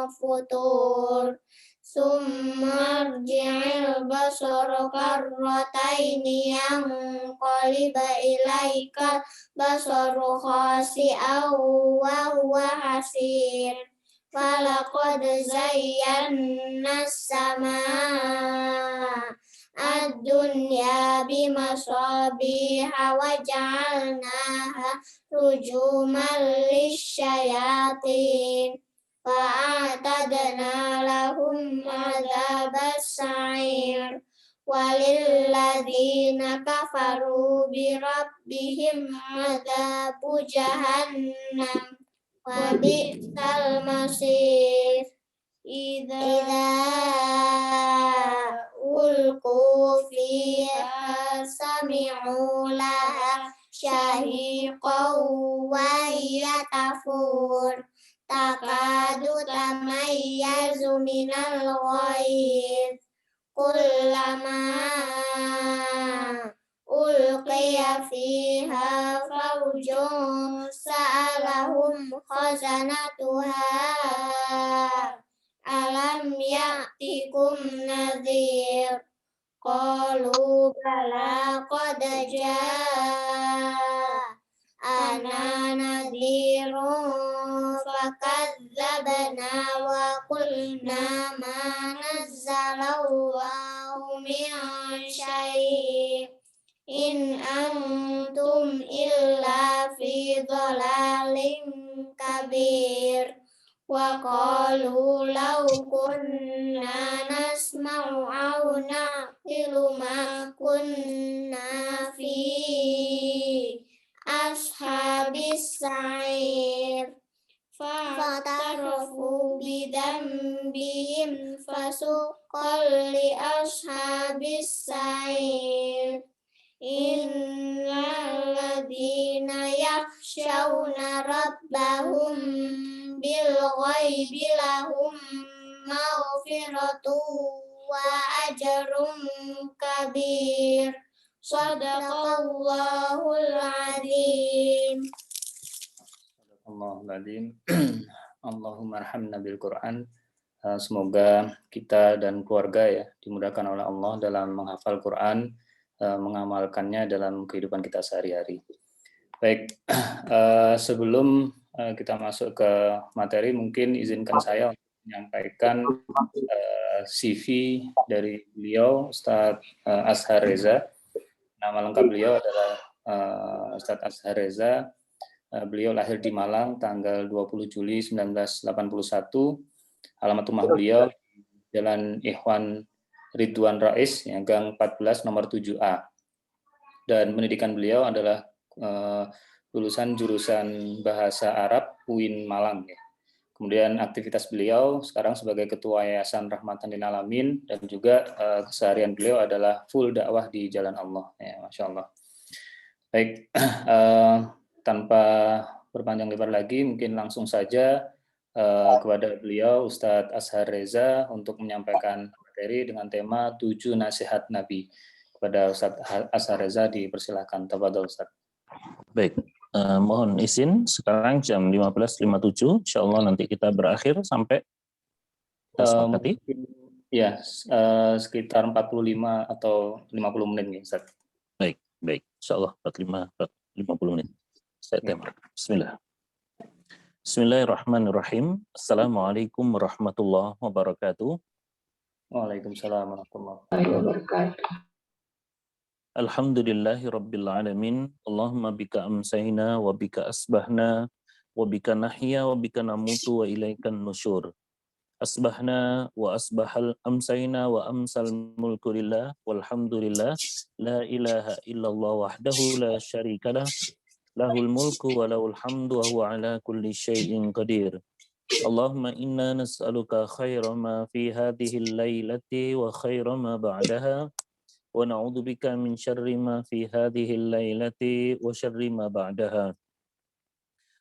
futur. Summarji'il basara karrataini yang qaliba ilaika basaru khasi'aw wa huwa hasir. Falaqad zayyana as-samaa ad-dunya bimasabiha wa ja'alnaha rujuman lisyayatin. Fa'atadna lahum adzabas sa'ir walilladzina kafaru birabbihim adzabu jahannam wa bi'sal masir. Idza ulqu fiha sami'u laha syahiqaw wa hiya tafur. Takadu tamayyazu minal ghaiz kullama ulqiya fiha fawjun sa'alahum khazanatuha alam ya'tikum nadhir. Qalu bala qad ja'ana nadhirun fakadzabna wa qulna ma nazzalallahu min syai' in antum illa fi dhalalin kabir. Wa qalu law kunna nasma'u aw na'qilu ma kunna fi ashabis sa'ir. Fatarafu bidambihim fasuqal li ashabis sa'ir. Innal ladzina yakhshawna rabbahum bil ghaibi lahum maghfiratun wa ajrun kabir. Shadaqallahul azim. Allahul azim. Allahumma arhamna bil Quran. Semoga kita dan keluarga ya dimudahkan oleh Allah dalam menghafal Quran, mengamalkannya dalam kehidupan kita sehari-hari. Baik, sebelum kita masuk ke materi, mungkin izinkan saya untuk menyampaikan CV dari beliau, Ustadz Azhar Reza. Nama lengkap beliau adalah Ustadz Azhar Reza. Beliau lahir di Malang tanggal 20 Juli 1981. Alamat rumah beliau Jalan Ikhwan Ridwan Rais, Gang 14 nomor 7A. Dan pendidikan beliau adalah lulusan jurusan Bahasa Arab UIN Malang. Ya. Kemudian aktivitas beliau sekarang sebagai Ketua Yayasan Rahmatan lil Alamin dan juga keseharian beliau adalah full dakwah di jalan Allah. Ya, Masya Allah. Baik, tanpa berpanjang lebar lagi, mungkin langsung saja kepada beliau Ustadz Azhar Reza untuk menyampaikan materi dengan tema 7 nasihat Nabi. Kepada Ustadz Azhar Reza dipersilakan. Tafadhol Ustadz. Baik, mohon izin sekarang jam 15.57, insyaallah nanti kita berakhir sampai sepakati. Ya, sekitar 45 atau 50 menit nih Ustaz. Baik, insyaallah 50 menit. Saya tema. Bismillah. Bismillahirrahmanirrahim. Assalamualaikum warahmatullahi wabarakatuh. Waalaikumsalam warahmatullahi wabarakatuh. Alhamdulillahi rabbil alamin. Allahumma bika amsayna wa bika asbahna wa bika nahya wa bika namutu wa ilaikan nusyur. Asbahna wa asbahal amsayna wa amsal mulku lillah walhamdulillah la ilaha illallah wahdahu la syarikalah lahul mulku wa lahul hamdu wa huwa ala kulli syai'in qadir. Allahumma inna nas'aluka khaira ma fi hadhihi al-lailati wa khaira ma ba'daha wa na'udzu bika min syarri ma fi hadhihi al-lailati wa syarri ma ba'daha.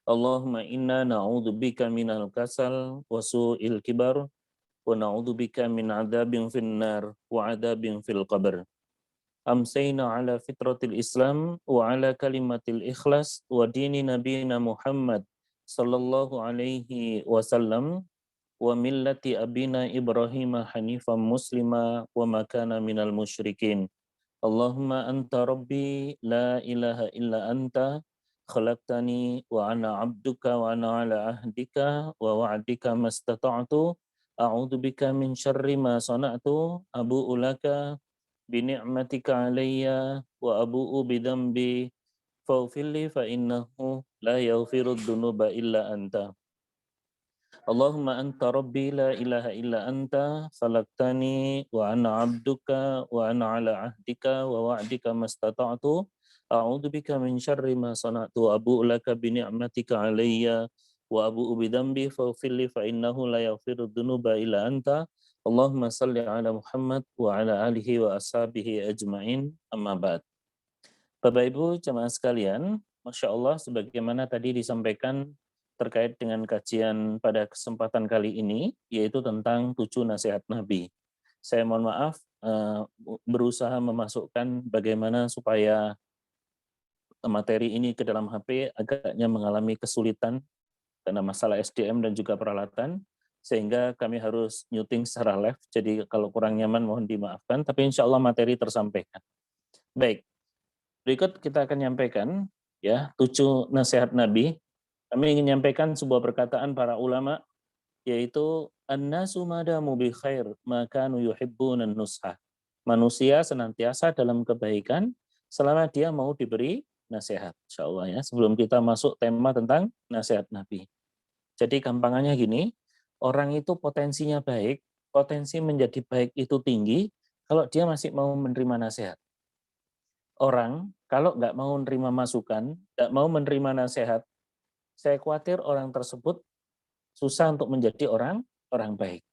Allahumma inna na'udzu bika minal kasal wa su'il kibar wa na'udzu bika min 'adzabin finnar wa 'adzabin fil qabr. Amsayna 'ala fitratil Islam wa 'ala kalimatil ikhlas wa dini nabiyina Muhammad sallallahu alaihi wasallam wa millati abina Ibrahim hanifan muslima wa ma kana minal musyrikin. Allahumma anta rabbi la ilaha illa anta khalaqtani wa ana abduka wa ana ala ahdika wa wa'dika mastata'tu a'udzu bika min syarri ma sana'tu abu'u laka bi ni'matika alayya wa abu'u bi dzambi faghfirli fa innahu la yaghfiru dzunuba illa anta. Allahumma anta rabbi la ilaha illa anta khalaqtani wa ana abduka wa ana ala ahdika wa wa'dika mastata'tu a'udzu bika min syarri ma sana'tu abu'u laka bi ni'matika alayya wa abu'u bi dzambi faghfirli fa innahu la yaghfiru dzunuba illa anta. Allahumma salli ala Muhammad wa ala alihi wa ashabihi ajma'in, amma ba'd. Bapak Ibu jemaah sekalian, Masya Allah sebagaimana tadi disampaikan terkait dengan kajian pada kesempatan kali ini, yaitu tentang 7 nasihat Nabi. Saya mohon maaf berusaha memasukkan bagaimana supaya materi ini ke dalam HP agaknya mengalami kesulitan karena masalah SDM dan juga peralatan, sehingga kami harus nyuting secara live, jadi kalau kurang nyaman mohon dimaafkan, tapi insya Allah materi tersampaikan. Baik, berikut kita akan nyampaikan ya 7 nasihat Nabi. Kami ingin menyampaikan sebuah perkataan para ulama, yaitu an-nasu madamu bi khair maka yuhibbuna nusha. Manusia senantiasa dalam kebaikan selama dia mau diberi nasihat. Insyaallah ya, sebelum kita masuk tema tentang nasihat Nabi. Jadi gampangannya gini, orang itu potensinya baik, potensi menjadi baik itu tinggi kalau dia masih mau menerima nasihat. Orang kalau nggak mau menerima masukan, nggak mau menerima nasihat, saya khawatir orang tersebut susah untuk menjadi orang baik.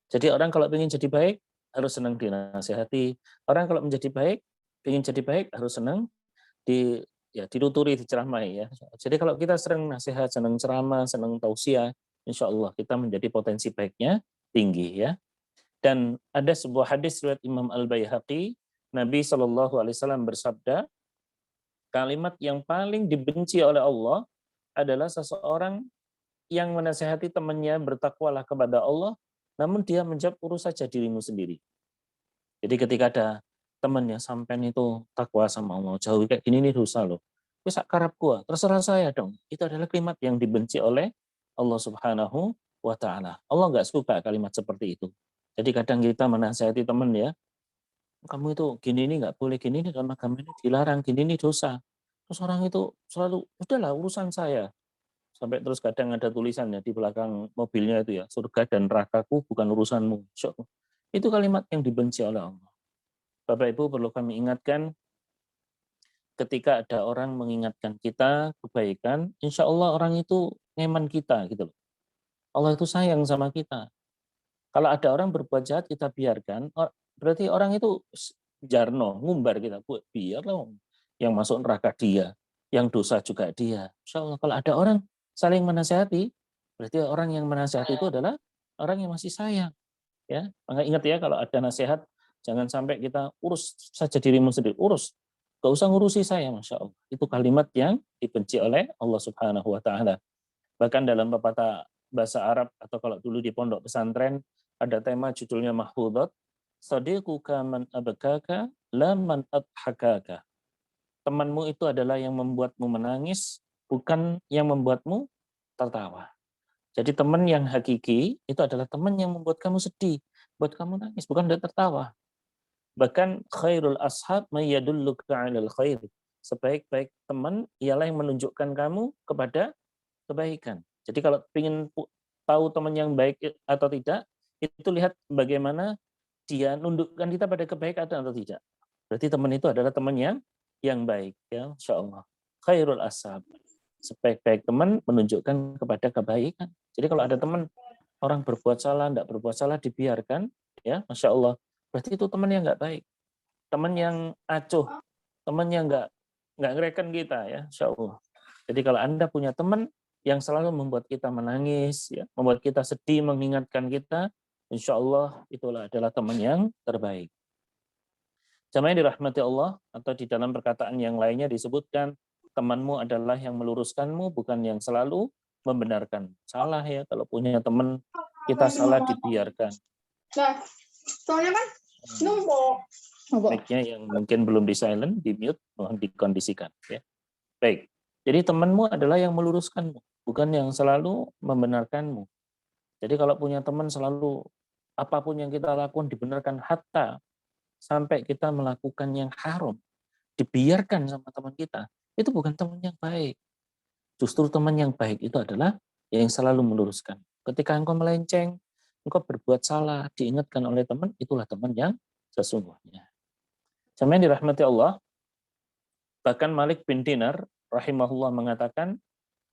Jadi orang kalau ingin jadi baik harus senang dinasihati. Orang kalau menjadi baik, ingin jadi baik harus senang dituturi, diceramai ya. Jadi kalau kita sering nasihat, senang ceramah, senang tausiah, insya Allah kita menjadi potensi baiknya tinggi ya. Dan ada sebuah hadis riwayat Imam Al-Baihaqi, Nabi SAW bersabda, kalimat yang paling dibenci oleh Allah adalah seseorang yang menasihati temannya bertakwalah kepada Allah, namun dia menjawab urus saja dirimu sendiri. Jadi ketika ada temannya sampean itu takwa sama Allah, jauh kayak gini nih dosa loh. Wis karep gua, terserah saya dong. Itu adalah kalimat yang dibenci oleh Allah Subhanahu wa taala. Allah nggak suka kalimat seperti itu. Jadi kadang kita menasihati teman ya, kamu itu gini ini nggak boleh, gini ini karena kamu ini dilarang, gini ini dosa. Terus orang itu selalu, udahlah urusan saya. Sampai terus kadang ada tulisannya di belakang mobilnya itu ya, surga dan nerakaku bukan urusanmu. Itu kalimat yang dibenci oleh Allah. Bapak Ibu perlu kami ingatkan, ketika ada orang mengingatkan kita kebaikan, insya Allah orang itu ngeman kita gitu loh. Allah itu sayang sama kita. Kalau ada orang berbuat jahat kita biarkan, berarti orang itu jarno, ngumbar kita, biarlah yang masuk neraka dia, yang dosa juga dia. Insya Allah kalau ada orang saling menasihati, berarti orang yang menasihati itu adalah orang yang masih sayang. Ya, maka ingat ya kalau ada nasihat, jangan sampai kita urus saja dirimu sendiri, urus. Gak usah ngurusi saya, Masya Allah. Itu kalimat yang dibenci oleh Allah Subhanahu wa Ta'ala. Bahkan dalam pepatah bahasa Arab, atau kalau dulu di pondok pesantren, ada tema judulnya Mahfudat, Sadiquka man abkaka, la man adhakaka. Temanmu itu adalah yang membuatmu menangis, bukan yang membuatmu tertawa. Jadi teman yang hakiki itu adalah teman yang membuat kamu sedih, buat kamu nangis, bukan tertawa. Bahkan khairul ashab may yadulluka 'alal khair. Sebaik-baik teman ialah yang menunjukkan kamu kepada kebaikan. Jadi kalau ingin tahu teman yang baik atau tidak, itu lihat bagaimana dia nundukkan kita pada kebaikan atau tidak. Berarti teman itu adalah teman yang baik ya, insyaallah. Khairul ashab. Sebaik-baik teman menunjukkan kepada kebaikan. Jadi kalau ada teman orang berbuat salah, tidak berbuat salah dibiarkan, ya, masya Allah. Berarti itu teman yang nggak baik, teman yang acuh, teman yang nggak ngereken kita, ya, insya Allah. Jadi kalau Anda punya teman yang selalu membuat kita menangis, ya, membuat kita sedih, mengingatkan kita, insya Allah itulah adalah teman yang terbaik. Jamaah yang dirahmati Allah, atau di dalam perkataan yang lainnya disebutkan, temanmu adalah yang meluruskanmu, bukan yang selalu membenarkan. Salah ya, kalau punya teman kita salah dibiarkan. Nah, soalnya kan numpuk. Mic-nya yang mungkin belum di silent, di mute, mohon dikondisikan. Ya. Baik, jadi temanmu adalah yang meluruskanmu, bukan yang selalu membenarkanmu. Jadi kalau punya teman selalu apapun yang kita lakukan dibenarkan, hatta sampai kita melakukan yang haram, dibiarkan sama teman kita, itu bukan teman yang baik. Justru teman yang baik itu adalah yang selalu meluruskan. Ketika engkau melenceng, engkau berbuat salah, diingatkan oleh teman, itulah teman yang sesungguhnya. Jamaah dirahmati Allah, bahkan Malik bin Dinar rahimahullah mengatakan,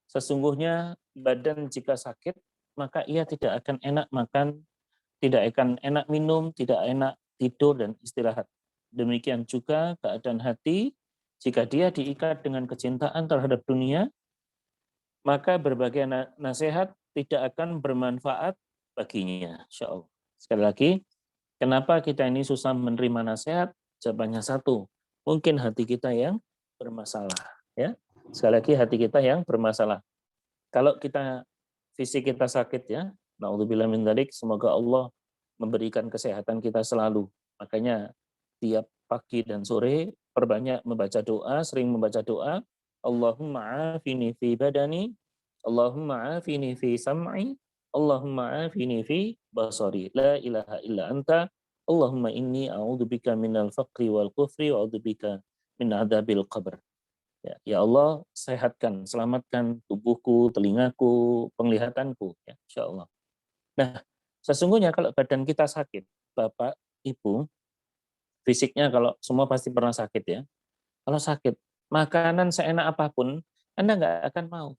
sesungguhnya badan jika sakit, maka ia tidak akan enak makan, tidak akan enak minum, tidak enak tidur dan istirahat. Demikian juga keadaan hati, jika dia diikat dengan kecintaan terhadap dunia, maka berbagai nasihat tidak akan bermanfaat baginya. Insya Allah. Sekali lagi, kenapa kita ini susah menerima nasihat? Jawabannya satu, mungkin hati kita yang bermasalah. Ya, sekali lagi hati kita yang bermasalah. Kalau kita fisik kita sakit ya, naudzubillah min dzalik, semoga Allah memberikan kesehatan kita selalu. Makanya tiap pagi dan sore perbanyak membaca doa, sering membaca doa, Allahumma afini fi badani, Allahumma afini fi sam'i, Allahumma afini fi basari, la ilaha illa anta, Allahumma inni a'udzubika minal faqri wal kufri wa a'udzubika min adzabil qabr. Ya Allah, sehatkan, selamatkan tubuhku, telingaku, penglihatanku, ya, insya Allah. Nah, sesungguhnya kalau badan kita sakit, Bapak, Ibu, fisiknya kalau semua pasti pernah sakit ya. Kalau sakit, makanan seenak apapun, Anda nggak akan mau.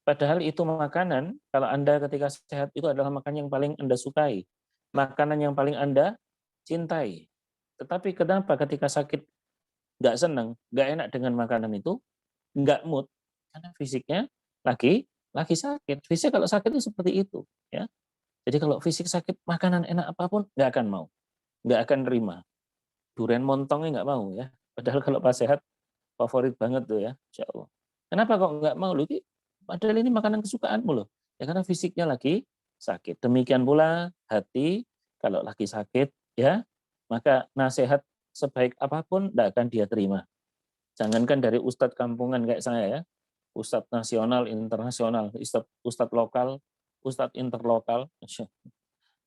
Padahal itu makanan, kalau Anda ketika sehat, itu adalah makanan yang paling Anda sukai. Makanan yang paling Anda cintai. Tetapi kenapa ketika sakit, nggak senang, nggak enak dengan makanan itu, nggak mood, karena fisiknya lagi sakit. Fisik kalau sakit itu seperti itu, ya. Jadi kalau fisik sakit, makanan enak apapun nggak akan mau, nggak akan terima. Durian montongnya nggak mau ya. Padahal kalau pas sehat favorit banget tuh ya, insya Allah. Kenapa kok nggak mau lu? Padahal ini makanan kesukaanmu loh. Ya karena fisiknya lagi sakit. Demikian pula hati kalau lagi sakit ya, maka nasihat sebaik apapun tidak akan dia terima. Jangankan dari ustadz kampungan kayak saya ya, ustadz nasional, internasional, ustadz lokal, ustadz interlokal.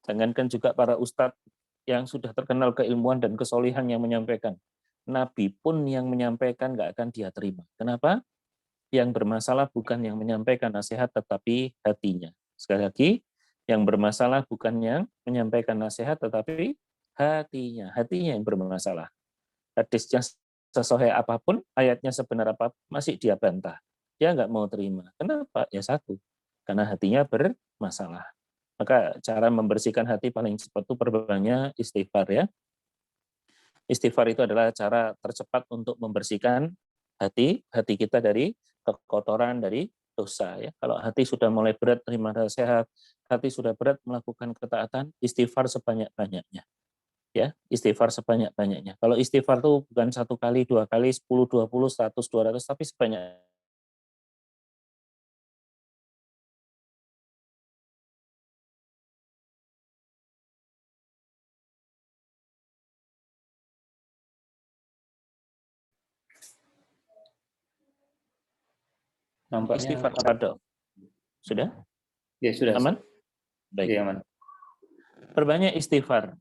Jangankan juga para ustadz yang sudah terkenal keilmuan dan kesolihan yang menyampaikan. Nabi pun yang menyampaikan nggak akan dia terima. Kenapa? Yang bermasalah bukan yang menyampaikan nasihat, tetapi hatinya. Sekali lagi, yang bermasalah bukan yang menyampaikan nasihat, tetapi hatinya. Hatinya yang bermasalah. Hadisnya sesuai apapun, ayatnya sebenar apa, masih dia bantah. Dia nggak mau terima. Kenapa? Ya satu, karena hatinya bermasalah. Maka cara membersihkan hati paling cepat itu perbanyak istighfar ya. Istighfar itu adalah cara tercepat untuk membersihkan hati kita dari kekotoran, dari dosa ya. Kalau hati sudah mulai berat terima nasihat, hati sudah berat melakukan ketaatan, istighfar sebanyak-banyaknya. Ya, istighfar sebanyak-banyaknya. Kalau istighfar itu bukan 1 kali, 2 kali, 10, 20, 100, 200, tapi sebanyak. Nampaknya Istighfar kepada. Sudah? ya sudah. Aman? Baik. Ya, aman. Perbanyak istighfar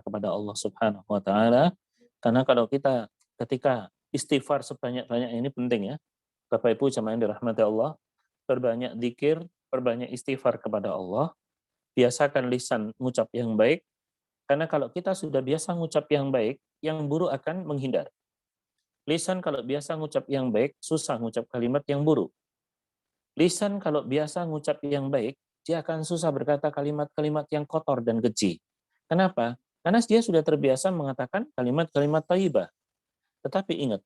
kepada Allah Subhanahu wa taala. Karena kalau kita ketika istighfar sebanyak-banyak ini penting ya. Bapak Ibu jamaah yang dirahmati Allah, perbanyak zikir, perbanyak istighfar kepada Allah. Biasakan lisan mengucap yang baik. Karena kalau kita sudah biasa mengucap yang baik, yang buruk akan menghindar. Lisan kalau biasa ngucap yang baik, susah ngucap kalimat yang buruk. Lisan kalau biasa ngucap yang baik, dia akan susah berkata kalimat-kalimat yang kotor dan keji. Kenapa? Karena dia sudah terbiasa mengatakan kalimat-kalimat thayyibah. Tetapi ingat,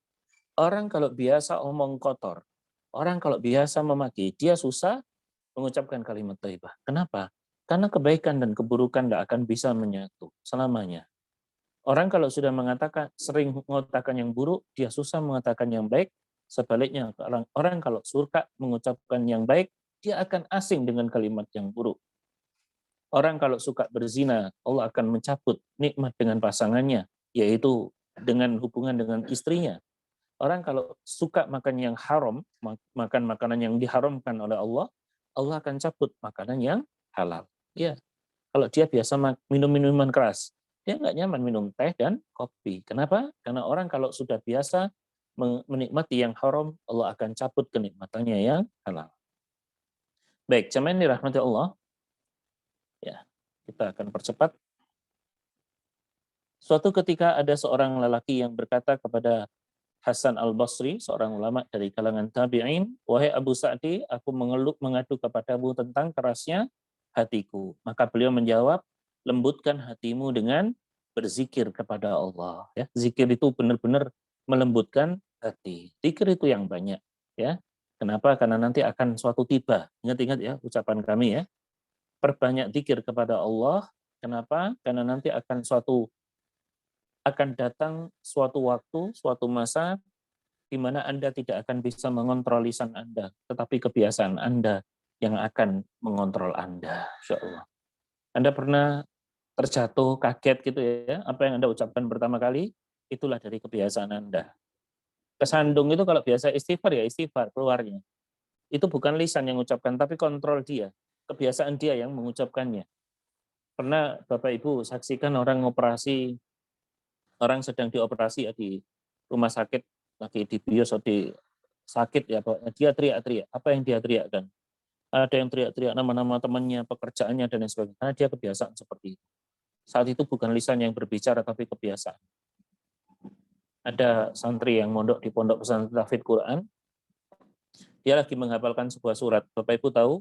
orang kalau biasa omong kotor, orang kalau biasa memaki, dia susah mengucapkan kalimat thayyibah. Kenapa? Karena kebaikan dan keburukan tidak akan bisa menyatu selamanya. Orang kalau sudah sering mengatakan yang buruk, dia susah mengatakan yang baik. Sebaliknya, orang kalau suka mengucapkan yang baik, dia akan asing dengan kalimat yang buruk. Orang kalau suka berzina, Allah akan mencabut nikmat dengan pasangannya, yaitu dengan hubungan dengan istrinya. Orang kalau suka makan yang haram, makan makanan yang diharamkan oleh Allah, Allah akan cabut makanan yang halal. Ya, kalau dia biasa minum minuman keras, dia nggak nyaman minum teh dan kopi. Kenapa? Karena orang kalau sudah biasa menikmati yang haram, Allah akan cabut kenikmatannya yang halal. Baik, jemaah yang dirahmati Allah, ya, kita akan percepat. Suatu ketika ada seorang lelaki yang berkata kepada Hasan al-Basri, seorang ulama dari kalangan tabi'in, "Wahai Abu Sa'di, aku mengadu kepadamu tentang kerasnya hatiku." Maka beliau menjawab, "Lembutkan hatimu dengan berzikir kepada Allah." Ya, zikir itu benar-benar melembutkan hati. Zikir itu yang banyak, ya. Kenapa? Karena nanti akan suatu tiba. Ingat-ingat ya ucapan kami ya. Perbanyak zikir kepada Allah. Kenapa? Karena nanti akan datang suatu waktu, suatu masa di mana Anda tidak akan bisa mengontrol lisan Anda, tetapi kebiasaan Anda yang akan mengontrol Anda, insya Allah. Anda pernah terjatuh, kaget gitu ya, apa yang Anda ucapkan pertama kali, itulah dari kebiasaan Anda. Kesandung itu kalau biasa istighfar ya istighfar keluarnya. Itu bukan lisan yang mengucapkan, tapi kontrol dia, kebiasaan dia yang mengucapkannya. Pernah Bapak Ibu saksikan orang sedang dioperasi ya, di rumah sakit, lagi di bios atau di sakit ya, dia teriak-teriak. Apa yang dia teriakkan? Ada yang teriak-teriak nama-nama temannya, pekerjaannya, dan lain sebagainya. Karena dia kebiasaan seperti itu. Saat itu bukan lisan yang berbicara, tapi kebiasaan. Ada santri yang mondok di pondok pesantren tahfidz Quran. Dia lagi menghafalkan sebuah surat. Bapak Ibu tahu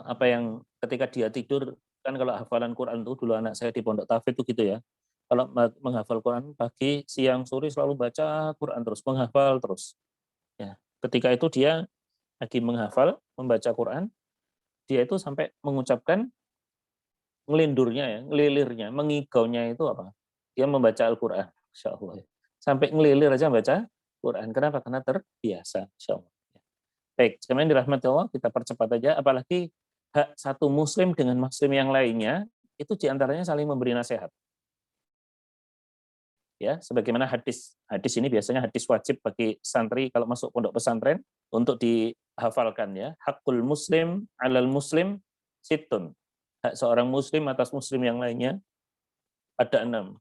apa yang ketika dia tidur, kan kalau hafalan Quran itu dulu anak saya di pondok tahfidz itu gitu ya. Kalau menghafal Quran pagi, siang, sore selalu baca Quran terus, menghafal terus. Ya, ketika itu dia lagi menghafal, membaca Quran, dia itu sampai mengucapkan ngelindurnya ya, ngelilirnya, mengigaunya itu apa? Dia membaca Al-Quran, insya Allah. Sampai ngelilir aja baca Quran. Kenapa? Karena terbiasa, insya Allah. Baik, jemaah dirahmati Allah, kita percepat aja. Apalagi hak satu muslim dengan muslim yang lainnya, itu diantaranya saling memberi nasihat. Ya, sebagaimana hadis ini biasanya hadis wajib bagi santri kalau masuk pondok pesantren untuk dihafalkan ya. Hakul muslim alal muslim situn. Hak seorang muslim atas muslim yang lainnya ada 6.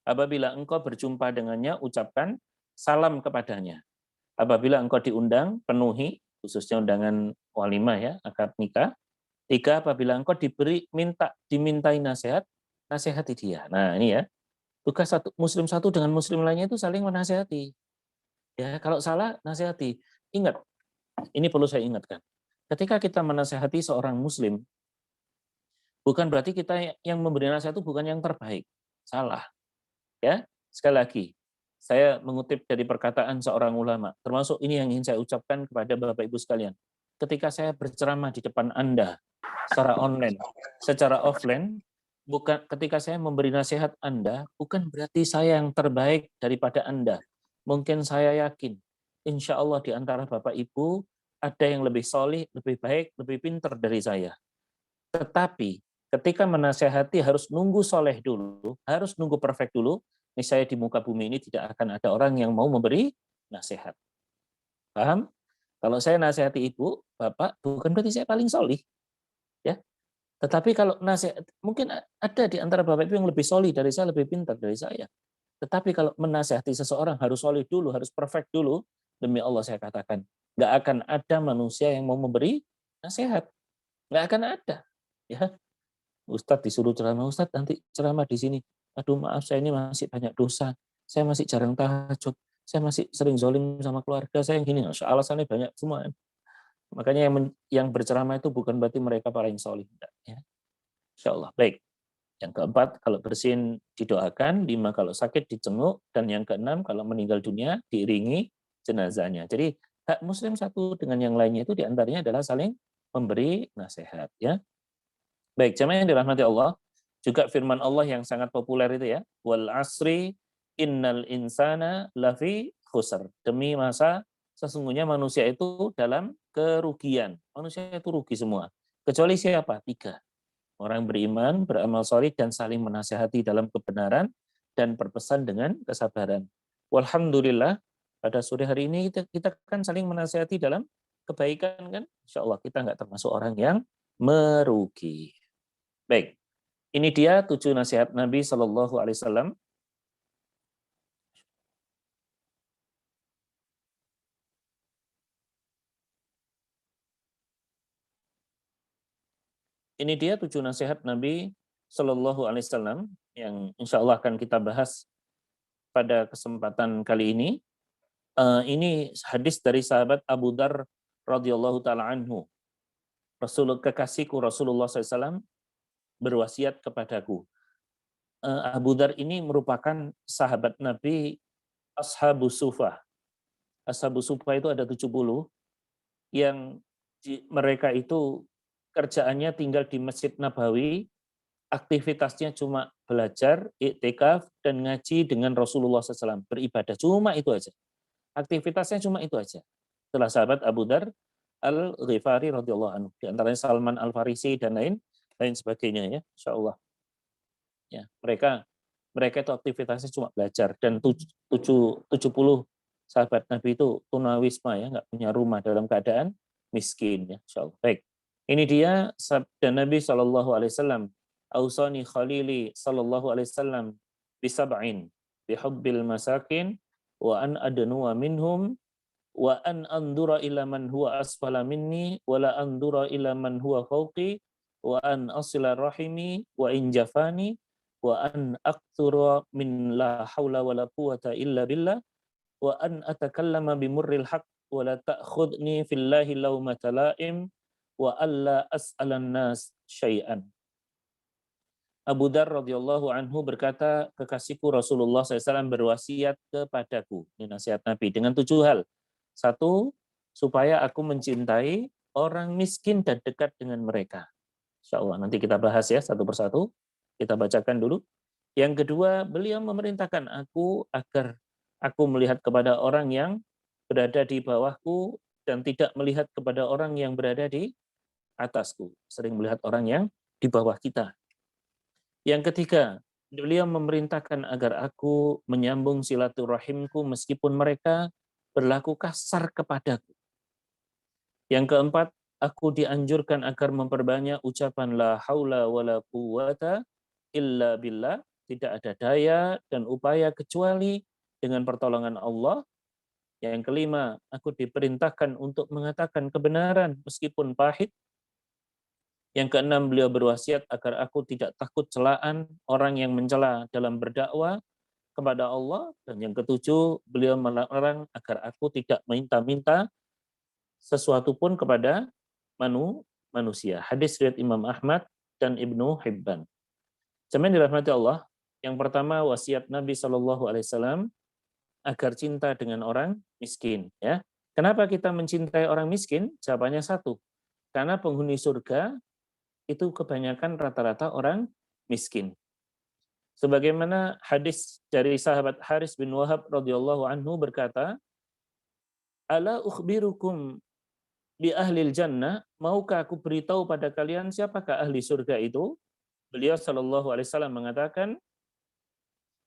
Apabila engkau berjumpa dengannya, ucapkan salam kepadanya. Apabila engkau diundang, penuhi, khususnya undangan walimah ya, akad nikah. 3, apabila engkau dimintai nasihat, nasihati dia. Nah, ini ya. Tugas muslim satu dengan muslim lainnya itu saling menasihati. Ya, kalau salah nasihati. Ingat, ini perlu saya ingatkan. Ketika kita menasihati seorang muslim, bukan berarti kita yang memberi nasihat itu bukan yang terbaik. Salah. Ya, sekali lagi, saya mengutip dari perkataan seorang ulama, termasuk ini yang ingin saya ucapkan kepada Bapak Ibu sekalian. Ketika saya berceramah di depan Anda secara online, secara offline, bukan ketika saya memberi nasihat Anda, bukan berarti saya yang terbaik daripada Anda. Mungkin saya yakin, insya Allah di antara Bapak Ibu ada yang lebih solih, lebih baik, lebih pintar dari saya. Tetapi ketika menasehati harus nunggu soleh dulu, harus nunggu perfect dulu. Misalnya di muka bumi ini tidak akan ada orang yang mau memberi nasihat. Paham? Kalau saya nasihati ibu, bapak, bukan berarti saya paling solih. Ya, tetapi kalau nasihat, mungkin ada di antara bapak ibu yang lebih solih dari saya, lebih pintar dari saya. Tetapi kalau menasihati seseorang harus solih dulu, harus perfect dulu, demi Allah saya katakan, nggak akan ada manusia yang mau memberi nasihat. Nggak akan ada. Ya, Ustadz disuruh ceramah, Ustadz nanti ceramah di sini. Aduh maaf, saya ini masih banyak dosa. Saya masih jarang tahajud. Saya masih sering zolim sama keluarga. Saya yang gini, alasannya banyak semua. Makanya yang berceramah itu bukan berarti mereka paling solih. Ya. Insya Allah. Baik. Yang keempat, kalau bersin didoakan. 5, kalau sakit dicenguk. Dan yang keenam, kalau meninggal dunia diiringi jenazahnya. Jadi hak muslim satu dengan yang lainnya itu diantaranya adalah saling memberi nasihat. Ya. Baik, jemaah yang dirahmati Allah. Juga firman Allah yang sangat populer itu ya. Wal asri innal insana lafi khusr. Demi masa sesungguhnya manusia itu dalam kerugian. Manusia itu rugi semua. Kecuali siapa? 3. Orang beriman, beramal soleh, dan saling menasihati dalam kebenaran dan berpesan dengan kesabaran. Walhamdulillah, pada sore hari ini kita kan saling menasihati dalam kebaikan kan? Insya Allah kita nggak termasuk orang yang merugi. Baik, ini dia 7 nasihat Nabi Shallallahu Alaihi Wasallam. Ini dia 7 nasihat Nabi Shallallahu Alaihi Wasallam yang insya Allah akan kita bahas pada kesempatan kali ini. Ini hadis dari sahabat Abu Dar radhiyallahu taala anhu. Kekasihku Rasulullah SAW berwasiat kepadaku. Abu Dar ini merupakan sahabat Nabi Ashabus Sufah. Ashabus Sufah itu ada 70 yang mereka itu kerjaannya tinggal di Masjid Nabawi, aktivitasnya cuma belajar, iktikaf, dan ngaji dengan Rasulullah SAW. Beribadah, cuma itu aja. Aktivitasnya cuma itu aja. Setelah sahabat Abu Dar Al-Ghifari radhiyallahu anhu. Di antaranya Salman Al-Farisi dan lain sebagainya ya, insya Allah. Ya, mereka itu aktivitasnya cuma belajar, dan 70 sahabat Nabi itu tunawisma ya, nggak punya rumah dalam keadaan miskin ya, insya Allah. Baik. Ini dia sabda Nabi Shallallahu Alaihi Wasallam. Ausani Khalili Shallallahu Alaihi Wasallam bisab'in bihubbil masakin wa an adnuwa minhum wa an andura ila man huwa asfala minni wa la andura ila man huwa fawqi wa an asila rahimi wa in jafani wa an aktsura min la haula wa la quwata illa billah wa an atakallama bimurril haqq wa la ta'khudni fillahi lawmata la'im wa alla as'alan nas syai'an. Abu Dar radhiyallahu anhu berkata, kekasihku Rasulullah SAW berwasiat kepadaku. Ini nasihat Nabi dengan 7 hal. 1, supaya aku mencintai orang miskin dan dekat dengan mereka. Insya Allah nanti kita bahas ya satu persatu. Kita bacakan dulu. Yang kedua, beliau memerintahkan aku agar aku melihat kepada orang yang berada di bawahku dan tidak melihat kepada orang yang berada di atasku. Sering melihat orang yang di bawah kita. Yang ketiga, beliau memerintahkan agar aku menyambung silaturahimku meskipun mereka berlaku kasar kepadaku. Yang keempat, aku dianjurkan agar memperbanyak ucapan la haula wala quwata illa billah, tidak ada daya dan upaya kecuali dengan pertolongan Allah. Yang kelima, aku diperintahkan untuk mengatakan kebenaran meskipun pahit. Yang keenam, beliau berwasiat agar aku tidak takut celaan orang yang mencela dalam berdakwah kepada Allah. Dan yang ketujuh, beliau melarang agar aku tidak minta-minta sesuatu pun kepada manusia. Hadis riwayat Imam Ahmad dan Ibnu Hibban. Jemaah dirahmati Allah, yang pertama wasiat Nabi SAW agar cinta dengan orang miskin. Ya, kenapa kita mencintai orang miskin? Jawabannya 1, karena penghuni surga itu kebanyakan rata-rata orang miskin. Sebagaimana hadis dari sahabat Haris bin Wahab radhiyallahu anhu berkata, "Ala ukhbirukum bi ahlil jannah, maukah aku beritahu pada kalian siapakah ahli surga itu?" Beliau sallallahu alaihi wasallam mengatakan,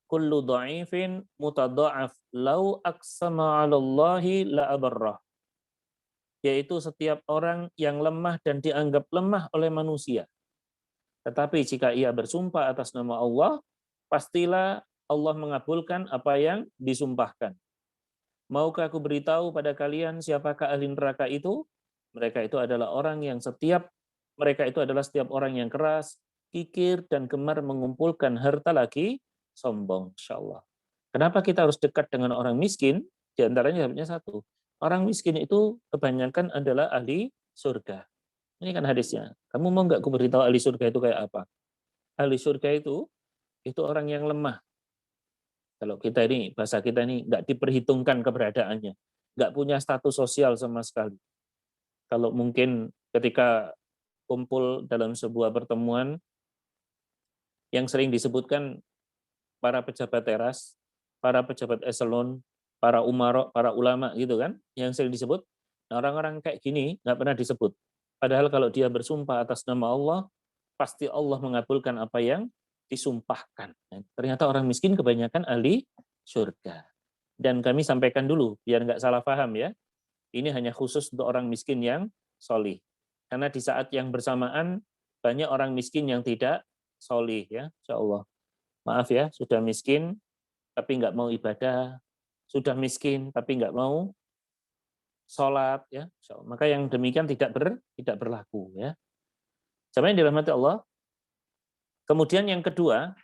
"Kullu dha'ifin mutadha'af, law aqsama 'ala Allahi la abarrah." Yaitu setiap orang yang lemah dan dianggap lemah oleh manusia. Tetapi jika ia bersumpah atas nama Allah, pastilah Allah mengabulkan apa yang disumpahkan. Maukah aku beritahu pada kalian siapakah ahli neraka itu? Mereka itu adalah setiap orang yang keras, kikir, dan gemar mengumpulkan harta lagi sombong. Insyaallah. Kenapa kita harus dekat dengan orang miskin? Di antaranya jawabnya 1. Orang miskin itu kebanyakan adalah ahli surga. Ini kan hadisnya. Kamu mau nggak aku beritahu ahli surga itu kayak apa? Ahli surga itu orang yang lemah. Kalau kita ini, bahasa kita ini, nggak diperhitungkan keberadaannya. Nggak punya status sosial sama sekali. Kalau mungkin ketika kumpul dalam sebuah pertemuan, yang sering disebutkan para pejabat teras, para pejabat eselon, para umaro, para ulama gitu kan, yang sering disebut. Nah, orang-orang kayak gini nggak pernah disebut. Padahal kalau dia bersumpah atas nama Allah, pasti Allah mengabulkan apa yang disumpahkan. Ternyata orang miskin kebanyakan ahli surga. Dan kami sampaikan dulu, biar nggak salah paham ya, ini hanya khusus untuk orang miskin yang solih. Karena di saat yang bersamaan, banyak orang miskin yang tidak solih ya, insya Allah. Maaf ya, sudah miskin, tapi nggak mau ibadah, sudah miskin, tapi nggak mau sholat ya. Maka yang demikian tidak berlaku ya. Jamaah yang dirahmati Allah. Kemudian yang kedua,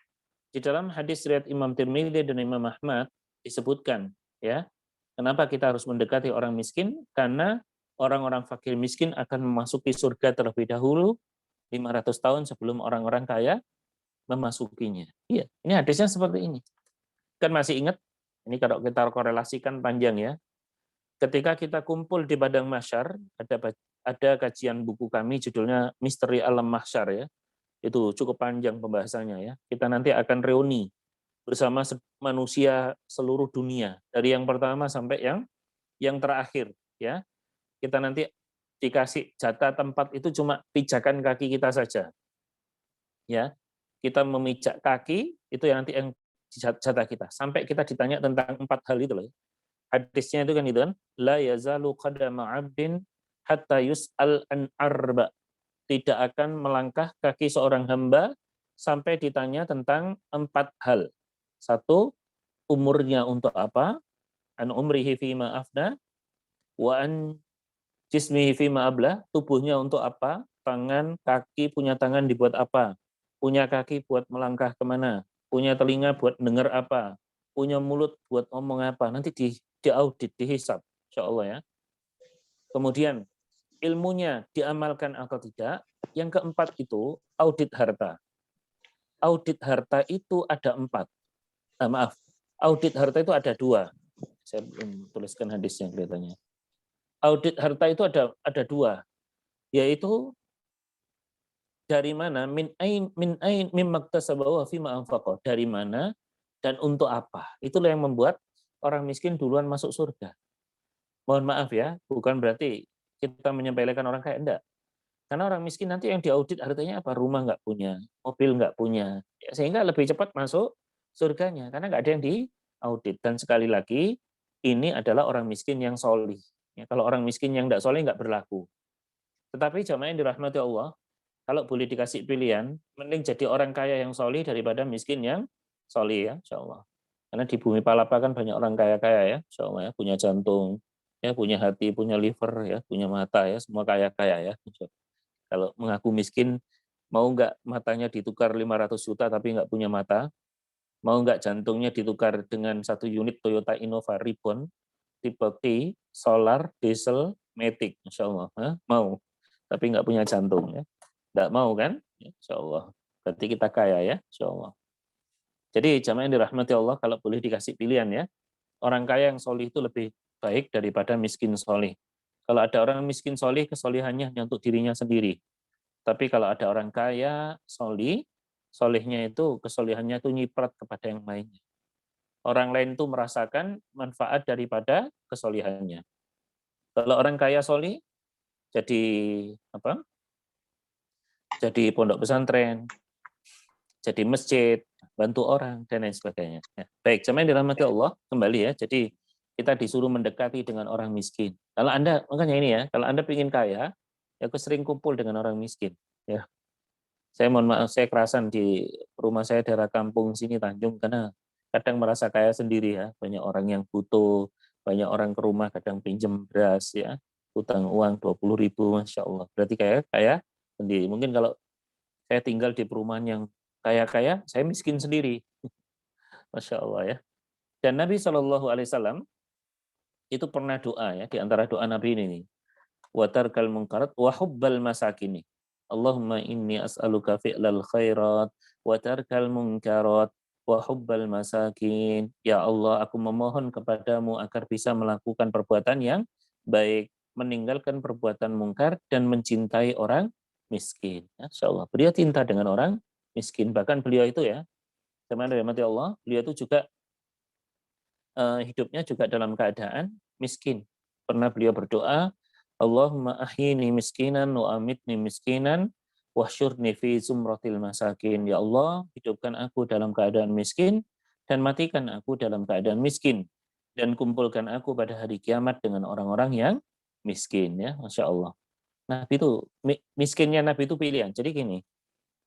di dalam hadis riwayat Imam Tirmidzi dan Imam Ahmad disebutkan ya, kenapa kita harus mendekati orang miskin? Karena orang-orang fakir miskin akan memasuki surga terlebih dahulu 500 tahun sebelum orang-orang kaya memasukinya. Iya, ini hadisnya seperti ini. Kan masih ingat? Ini kalau kita korelasikan panjang ya. Ketika kita kumpul di Padang Mahsyar, ada kajian buku kami judulnya Misteri Alam Mahsyar ya. Itu cukup panjang pembahasannya ya. Kita nanti akan reuni bersama manusia seluruh dunia dari yang pertama sampai yang terakhir ya. Kita nanti dikasih jatah tempat itu cuma pijakan kaki kita saja. Ya. Kita memijak kaki itu yang nanti yang jatah kita. Sampai kita ditanya tentang 4 hal itu loh. Hadisnya itu kan, la yazalu qadama 'abdin hatta yus'al an arba. Tidak akan melangkah kaki seorang hamba sampai ditanya tentang 4 hal. 1, umurnya untuk apa? An umrihi fima afna, wa an jismihi fima ablah, tubuhnya untuk apa? Tangan, kaki, punya tangan dibuat apa? Punya kaki buat melangkah kemana? Punya telinga buat dengar apa? Punya mulut buat ngomong apa? Nanti diaudit, dihisab, insya Allah ya. Kemudian ilmunya diamalkan atau tidak. Yang keempat itu audit harta. Audit harta itu ada 4. Audit harta itu ada 2. Saya belum tuliskan hadisnya kelihatannya. Audit harta itu ada 2, yaitu dari mana dari mana dan untuk apa. Itulah yang membuat orang miskin duluan masuk surga. Mohon maaf ya, bukan berarti kita menyepelekan orang kaya, enggak. Karena orang miskin nanti yang diaudit hartanya apa? Rumah nggak punya, mobil nggak punya, ya, sehingga lebih cepat masuk surganya karena nggak ada yang diaudit. Dan sekali lagi, ini adalah orang miskin yang solih. Ya, kalau orang miskin yang tidak solih nggak berlaku. Tetapi jamaah yang dirahmati Allah, kalau boleh dikasih pilihan, mending jadi orang kaya yang solih daripada miskin yang solih ya, insya Allah. Karena di bumi Palapa kan banyak orang kaya-kaya ya, insya Allah ya, punya jantung, ya, punya hati, punya liver, ya, punya mata ya, semua kaya-kaya ya. Kalau mengaku miskin, mau nggak matanya ditukar 500 juta tapi nggak punya mata? Mau nggak jantungnya ditukar dengan 1 unit Toyota Innova Reborn, tipe T, solar, diesel, matic, insya Allah. Mau, tapi nggak punya jantung. Ya. Nggak mau kan? Insya Allah. Berarti kita kaya ya, insya Allah. Jadi jamaah yang dirahmati Allah, kalau boleh dikasih pilihan ya, orang kaya yang solih itu lebih baik daripada miskin solih. Kalau ada orang miskin solih, kesolihannya hanya untuk dirinya sendiri. Tapi kalau ada orang kaya solih, solihnya itu, kesolihannya itu nyiprat kepada yang lainnya. Orang lain itu merasakan manfaat daripada kesolihannya. Kalau orang kaya solih, jadi apa? Jadi pondok pesantren, jadi masjid, bantu orang, dan lain sebagainya. Ya. Baik, jemaah yang dirahmati Allah, kembali ya. Jadi kita disuruh mendekati dengan orang miskin. Kalau Anda, makanya ini ya, kalau Anda ingin kaya, ya sering kumpul dengan orang miskin. Ya. Saya mohon maaf, saya kerasan di rumah saya daerah kampung sini Tanjung, karena kadang merasa kaya sendiri ya. Banyak orang yang butuh, banyak orang ke rumah kadang pinjam beras ya, utang uang 20.000, Masya Allah. Berarti kaya sendiri. Mungkin kalau saya tinggal di perumahan yang kaya-kaya, saya miskin sendiri. Masya Allah ya. Dan Nabi SAW itu pernah doa ya, di antara doa Nabi ini nih. Wa tarkal munkarat wa hubbal masakini. Allahumma inni as'aluka fi'lal khairat wa tarkal munkarat wa hubbal masakin. Ya Allah, aku memohon kepadamu agar bisa melakukan perbuatan yang baik, meninggalkan perbuatan mungkar dan mencintai orang miskin. Masya Allah. Beliau cinta dengan orang miskin. Bahkan beliau itu ya, teman rahmati Allah, beliau itu juga hidupnya juga dalam keadaan miskin. Pernah beliau berdoa, Allahumma ahyini miskinan wa amitni miskinan Wahsyurni fi zumratil masakin. Ya Allah, hidupkan aku dalam keadaan miskin dan matikan aku dalam keadaan miskin. Dan kumpulkan aku pada hari kiamat dengan orang-orang yang miskin. Ya, Masya Allah. Nabi itu, miskinnya Nabi itu pilihan. Jadi gini,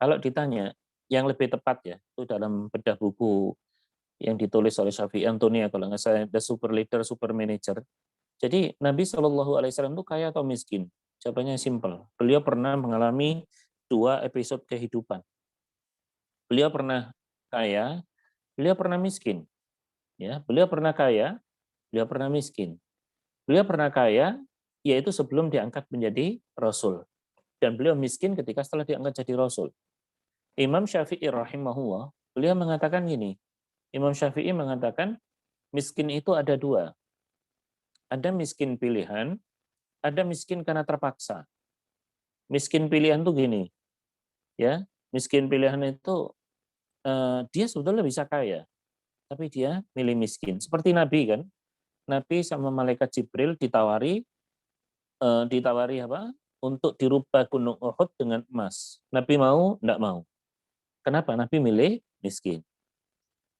kalau ditanya, yang lebih tepat ya, itu dalam bedah buku yang ditulis oleh Syafi'i Antonia, kalau nggak salah, The Super Leader, Super Manager. Jadi Nabi SAW itu kaya atau miskin? Jawabannya simpel. Beliau pernah mengalami 2 episode kehidupan. Beliau pernah kaya, beliau pernah miskin. Ya, beliau pernah kaya, beliau pernah miskin. Beliau pernah kaya, yaitu sebelum diangkat menjadi Rasul. Dan beliau miskin ketika setelah diangkat jadi Rasul. Imam Syafi'i rahimahullah, beliau mengatakan gini, Imam Syafi'i mengatakan, miskin itu ada 2. Ada miskin pilihan, ada miskin karena terpaksa. Miskin pilihan tuh gini, ya, miskin pilihan itu dia sebetulnya bisa kaya, tapi dia milih miskin. Seperti Nabi kan, Nabi sama malaikat Jibril ditawari apa? Untuk dirubah gunung Uhud dengan emas. Nabi mau? Enggak mau. Kenapa? Nabi milih miskin.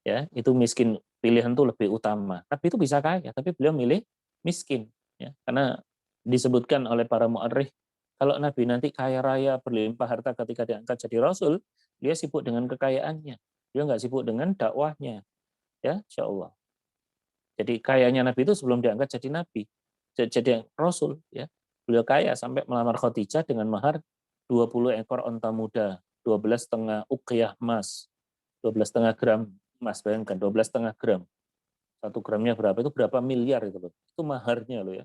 Ya, itu miskin pilihan tuh lebih utama. Nabi itu bisa kaya, tapi beliau milih miskin. Ya, karena disebutkan oleh para mu'arrikh, kalau Nabi nanti kaya raya berlimpah harta ketika diangkat jadi Rasul, dia sibuk dengan kekayaannya. Dia nggak sibuk dengan dakwahnya. Ya, insya Allah. Jadi kayanya Nabi itu sebelum diangkat jadi Nabi, jadi Rasul. Ya, beliau kaya sampai melamar Khadijah dengan mahar 20 ekor onta muda, 12,5 uqyah emas, 12,5 gram emas. Bayangkan 12,5 gram. 1 gramnya berapa? Itu berapa miliar itu loh. Itu maharnya loh ya.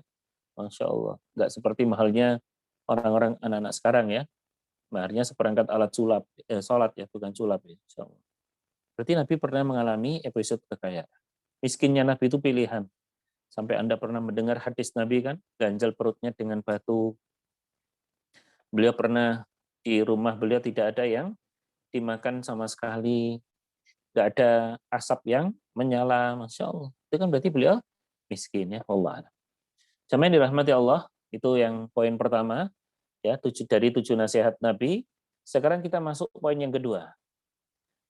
Masya Allah. Nggak seperti mahalnya orang-orang anak-anak sekarang ya. Maharnya seperangkat alat sholat ya, bukan sulap ya. Insya Allah. Berarti Nabi pernah mengalami episode kekayaan. Miskinnya Nabi itu pilihan. Sampai Anda pernah mendengar hadis Nabi kan, ganjal perutnya dengan batu. Beliau pernah di rumah beliau tidak ada yang dimakan sama sekali. Nggak ada asap yang menyala. Masya Allah. Itu kan berarti beliau miskin ya. Allah. Jamaah yang dirahmati Allah, itu yang poin pertama. Ya, 7 dari 7 nasihat Nabi. Sekarang kita masuk poin yang kedua.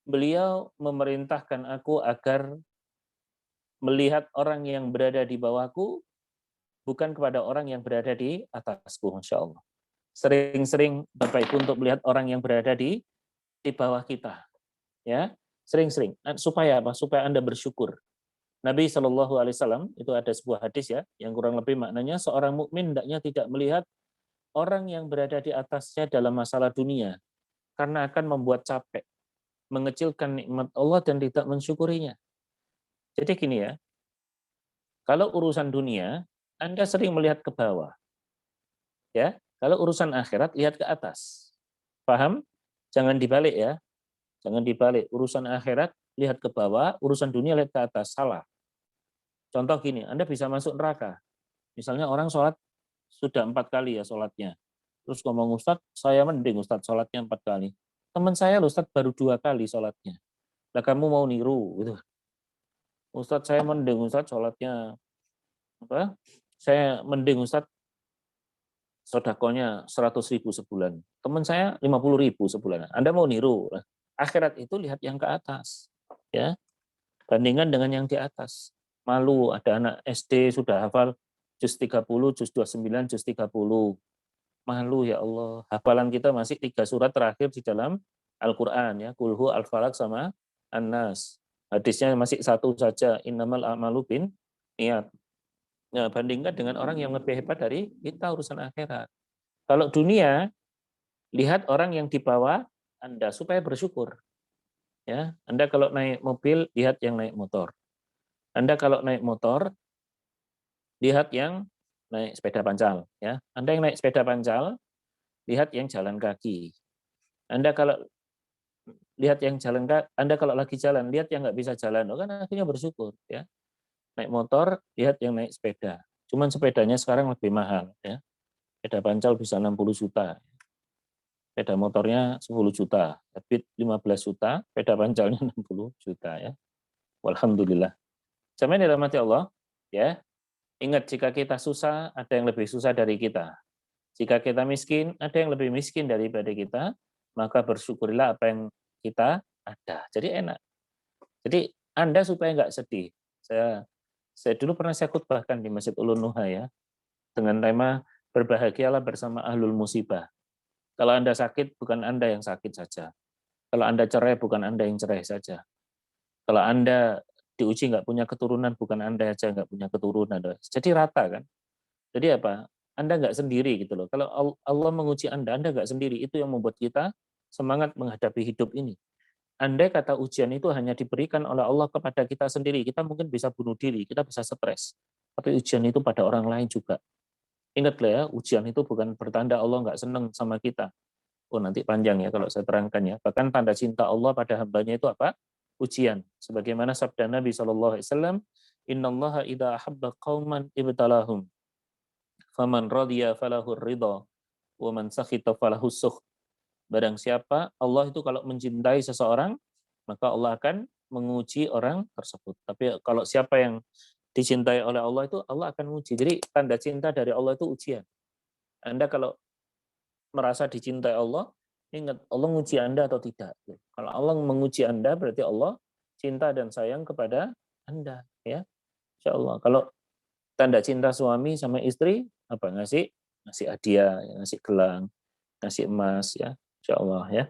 Beliau memerintahkan aku agar melihat orang yang berada di bawahku bukan kepada orang yang berada di atasku, Masya Allah. Sering-sering Bapak Ibu untuk melihat orang yang berada di bawah kita. Ya, sering-sering. Supaya apa? Supaya Anda bersyukur. Nabi SAW itu ada sebuah hadis ya, yang kurang lebih maknanya seorang mukmin hendaknya tidak melihat orang yang berada di atasnya dalam masalah dunia, karena akan membuat capek, mengecilkan nikmat Allah dan tidak mensyukurinya. Jadi gini ya, kalau urusan dunia, Anda sering melihat ke bawah. Ya, kalau urusan akhirat, lihat ke atas. Paham? Jangan dibalik ya. Jangan dibalik. Urusan akhirat, lihat ke bawah, urusan dunia, lihat ke atas. Salah. Contoh gini, Anda bisa masuk neraka. Misalnya orang sholat sudah 4 kali ya sholatnya. Terus ngomong, Ustadz, saya mending Ustadz sholatnya 4 kali. Teman saya loh, Ustadz baru 2 kali sholatnya. Lah kamu mau niru gitu. Ustadz saya mending Ustadz sholatnya apa? Saya mending Ustadz sodakonya 100.000 sebulan. Teman saya 50.000 sebulan. Anda mau niru? Akhirat itu lihat yang ke atas, ya. Bandingkan dengan yang di atas. Malu ada anak SD sudah hafal juz 30, juz 29, juz 30. Malu ya Allah. Hafalan kita masih 3 surat terakhir di dalam Al-Qur'an ya. Kulhu, Al-Falaq sama An-Nas. Hadisnya masih 1 saja. Innamal a'malu bin niat. Nah, bandingkan dengan orang yang lebih hebat dari kita urusan akhirat. Kalau dunia, lihat orang yang di bawah Anda supaya bersyukur. Ya, Anda kalau naik mobil, lihat yang naik motor. Anda kalau naik motor, lihat yang naik sepeda pancal. Ya, Anda yang naik sepeda pancal, lihat yang jalan kaki. Anda kalau lihat yang jalan kaki, Anda kalau lagi jalan, lihat yang nggak bisa jalan. Oh, kan akhirnya bersyukur. Ya, naik motor, lihat yang naik sepeda. Cuman sepedanya sekarang lebih mahal. Ya, sepeda pancal bisa 60 juta. Sepeda motornya 10 juta, Speed 15 juta, sepeda pancalnya 60 juta ya. Walhamdulillah. Jamaah dirahmati Allah, ya. Ingat jika kita susah, ada yang lebih susah dari kita. Jika kita miskin, ada yang lebih miskin daripada kita, maka bersyukurilah apa yang kita ada. Jadi enak. Jadi Anda supaya nggak sedih. Saya dulu pernah saya khutbahkan di Masjid Ulun Nuha ya, dengan tema berbahagialah bersama ahlul musibah. Kalau Anda sakit, bukan Anda yang sakit saja. Kalau Anda cerai, bukan Anda yang cerai saja. Kalau Anda diuji nggak punya keturunan, bukan Anda saja nggak punya keturunan. Jadi rata kan. Jadi apa? Anda nggak sendiri gitu loh. Kalau Allah menguji Anda nggak sendiri. Itu yang membuat kita semangat menghadapi hidup ini. Andai kata ujian itu hanya diberikan oleh Allah kepada kita sendiri, kita mungkin bisa bunuh diri, kita bisa stres. Tapi ujian itu pada orang lain juga. Ingatlah ya, ujian itu bukan bertanda Allah nggak senang sama kita. Oh nanti panjang ya kalau saya terangkan ya. Bahkan tanda cinta Allah pada hambanya itu apa? Ujian. Sebagaimana sabda Nabi SAW, Innallaha idha ahabba qawman ibtalahum. Faman radhiya falahu ridha. Wa man sakhita falahu sukh. Barang siapa Allah itu kalau mencintai seseorang, maka Allah akan menguji orang tersebut. Tapi kalau siapa yang dicintai oleh Allah itu Allah akan menguji. Jadi tanda cinta dari Allah itu ujian. Anda kalau merasa dicintai Allah, ingat Allah menguji Anda atau tidak. Kalau Allah menguji Anda berarti Allah cinta dan sayang kepada Anda, ya. Insya Allah. Kalau tanda cinta suami sama istri apa? Ngasih hadiah, ngasih gelang, ngasih emas, ya. Insya Allah ya,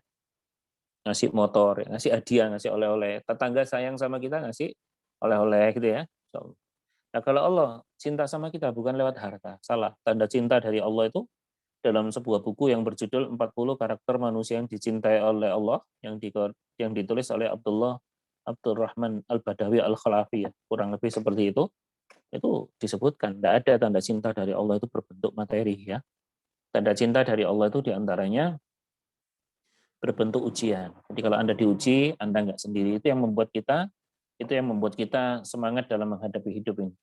ngasih motor, ngasih hadiah, ngasih oleh-oleh. Tetangga sayang sama kita ngasih oleh-oleh gitu ya. Insya Allah. Nah kalau Allah cinta sama kita bukan lewat harta, salah. Tanda cinta dari Allah itu dalam sebuah buku yang berjudul 40 karakter manusia yang dicintai oleh Allah yang ditulis oleh Abdurrahman Al-Badawi Al-Khalafi, ya. Kurang lebih seperti itu disebutkan tidak ada tanda cinta dari Allah itu berbentuk materi ya. Tanda cinta dari Allah itu diantaranya berbentuk ujian. Jadi kalau Anda diuji, Anda nggak sendiri. Itu yang membuat kita semangat dalam menghadapi hidup ini.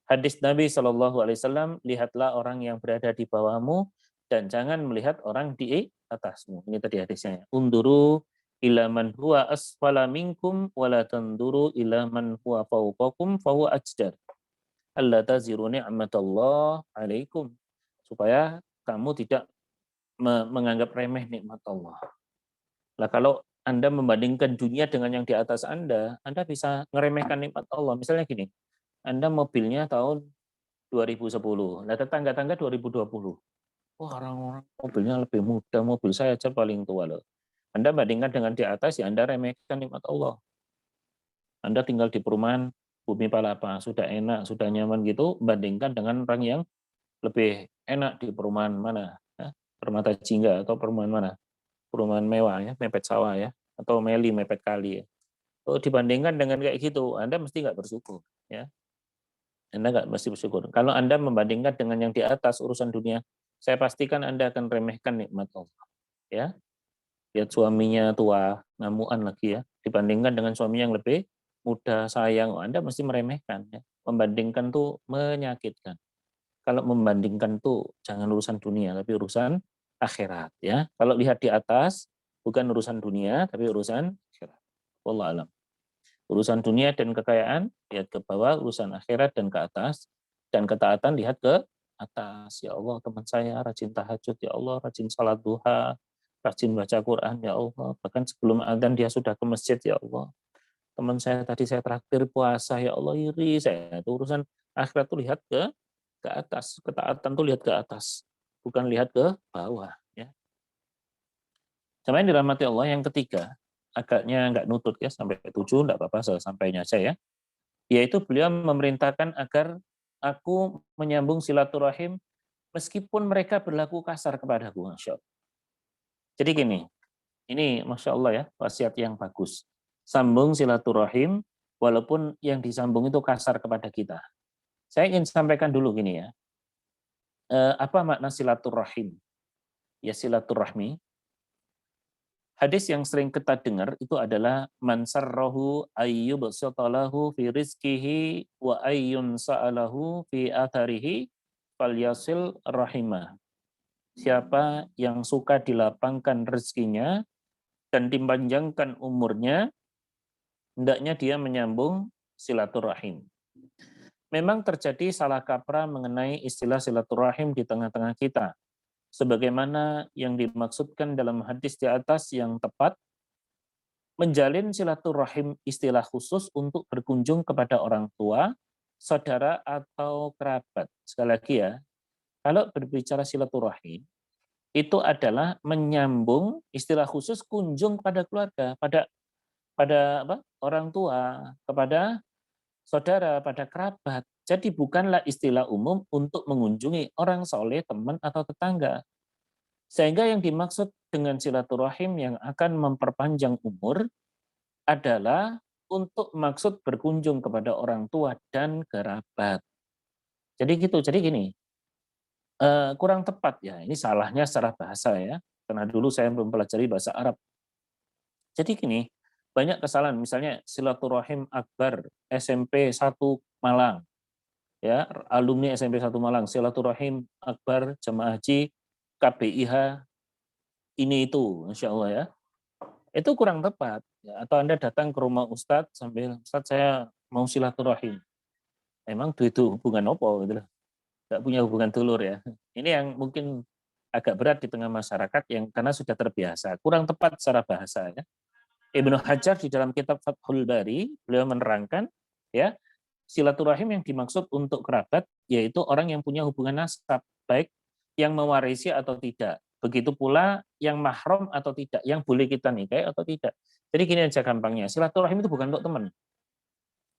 Hadis Nabi SAW, lihatlah orang yang berada di bawahmu dan jangan melihat orang di atasmu. Ini tadi hadisnya. Unduru ila man huwa asfala minkum wala tanduru ila man huwa fawqakum fahuwa ajdar. Alla taziru ni'matallah alaikum. Supaya kamu tidak menganggap remeh nikmat Allah. Lah kalau Anda membandingkan dunia dengan yang di atas Anda bisa ngeremehkan nikmat Allah. Misalnya gini, Anda mobilnya tahun 2010, nah tetangga-tangga 2020. Wah, orang-orang mobilnya lebih muda, mobil saya aja paling tua loh. Anda bandingkan dengan di atas, ya Anda remehkan nikmat Allah. Anda tinggal di perumahan Bumi Palapa, sudah enak, sudah nyaman gitu, bandingkan dengan orang yang lebih enak di perumahan mana? Ya? Permata Jingga atau perumahan mana? Perumahan mewah ya, mepet sawah ya, atau meli mepet kali ya. Oh, dibandingkan dengan kayak gitu, Anda mesti nggak bersyukur ya. Anda nggak mesti bersyukur. Kalau Anda membandingkan dengan yang di atas urusan dunia, saya pastikan Anda akan remehkan nikmat Allah. Ya, lihat suaminya tua, ngamuan lagi ya, dibandingkan dengan suami yang lebih muda, sayang, Anda mesti meremehkan. Ya. Membandingkan tuh menyakitkan. Kalau membandingkan tuh jangan urusan dunia, tapi urusan akhirat ya. Kalau lihat di atas bukan urusan dunia tapi urusan akhirat. Wallahu a'lam. Urusan dunia dan kekayaan lihat ke bawah, urusan akhirat dan ke atas, dan ketaatan lihat ke atas. Ya Allah, teman saya rajin tahajud, ya Allah rajin salat duha, rajin baca Quran, ya Allah. Bahkan sebelum adzan dia sudah ke masjid, ya Allah. Teman saya tadi saya traktir puasa, ya Allah iri saya. Itu urusan akhirat tuh lihat ke atas, ketaatan tuh lihat ke atas, bukan lihat ke bawah ya. Sama yang dirahmati Allah yang ketiga, agaknya nggak nutut ya sampai 7, enggak apa-apa sampainya aja ya. Yaitu beliau memerintahkan agar aku menyambung silaturahim meskipun mereka berlaku kasar kepadaku. Masya Allah. Jadi gini, ini Masya Allah ya, wasiat yang bagus. Sambung silaturahim walaupun yang disambung itu kasar kepada kita. Saya ingin sampaikan dulu gini ya. Apa makna silaturahim? Ya silaturahmi. Hadis yang sering kita dengar itu adalah man sarrahu ayyubsatalahu fi rizqihi wa ayyun sa'alahu fi atharihi falyasil rahimah. Siapa yang suka dilapangkan rezekinya dan dipanjangkan umurnya, hendaknya dia menyambung silaturahim. Memang terjadi salah kaprah mengenai istilah silaturahim di tengah-tengah kita. sebagaimana yang dimaksudkan dalam hadis di atas yang tepat, menjalin silaturahim istilah khusus untuk berkunjung kepada orang tua, saudara atau kerabat. Sekali lagi ya, kalau berbicara silaturahim itu adalah menyambung istilah khusus kunjung pada keluarga, pada orang tua, kepada saudara, pada kerabat. Jadi bukanlah istilah umum untuk mengunjungi orang soleh, teman atau tetangga. Sehingga yang dimaksud dengan silaturahim yang akan memperpanjang umur adalah untuk maksud berkunjung kepada orang tua dan kerabat. Jadi gitu. Jadi gini, kurang tepat ya. Ini salahnya secara bahasa ya. Karena dulu saya mempelajari bahasa Arab. Jadi gini, banyak kesalahan. Misalnya silaturahim akbar SMP 1 Malang. Ya, alumni SMP 1 Malang, silaturahim akbar jamaah haji KBIH ini itu, insya Allah ya. Itu kurang tepat. Ya, atau Anda datang ke rumah Ustadz sambil, Ustadz saya mau silaturahim. Emang itu hubungan apa gitu loh. Nggak punya hubungan dulur ya. Ini yang mungkin agak berat di tengah masyarakat yang karena sudah terbiasa. Kurang tepat secara bahasa ya. Ibnu Hajar di dalam kitab Fathul Bari, beliau menerangkan ya, silaturahim yang dimaksud untuk kerabat yaitu orang yang punya hubungan nasab, baik yang mewarisi atau tidak. Begitu pula yang mahram atau tidak, yang boleh kita nikahi atau tidak. Jadi gini aja gampangnya, silaturahim itu bukan untuk teman.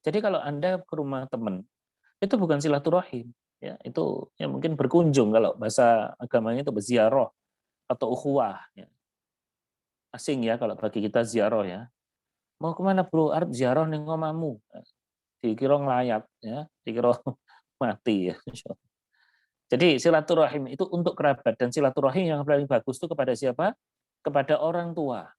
Jadi kalau Anda ke rumah teman, itu bukan silaturahim, ya itu ya mungkin berkunjung kalau bahasa agamanya itu berziarah atau ukhuwah. Ya. Asing ya kalau bagi kita ziarah ya. Mau kemana bro? Arab ziarah ning omamu. Dikira ngelayat ya, dikira mati ya. Jadi silaturahim itu untuk kerabat dan silaturahim yang paling bagus itu kepada siapa? Kepada orang tua.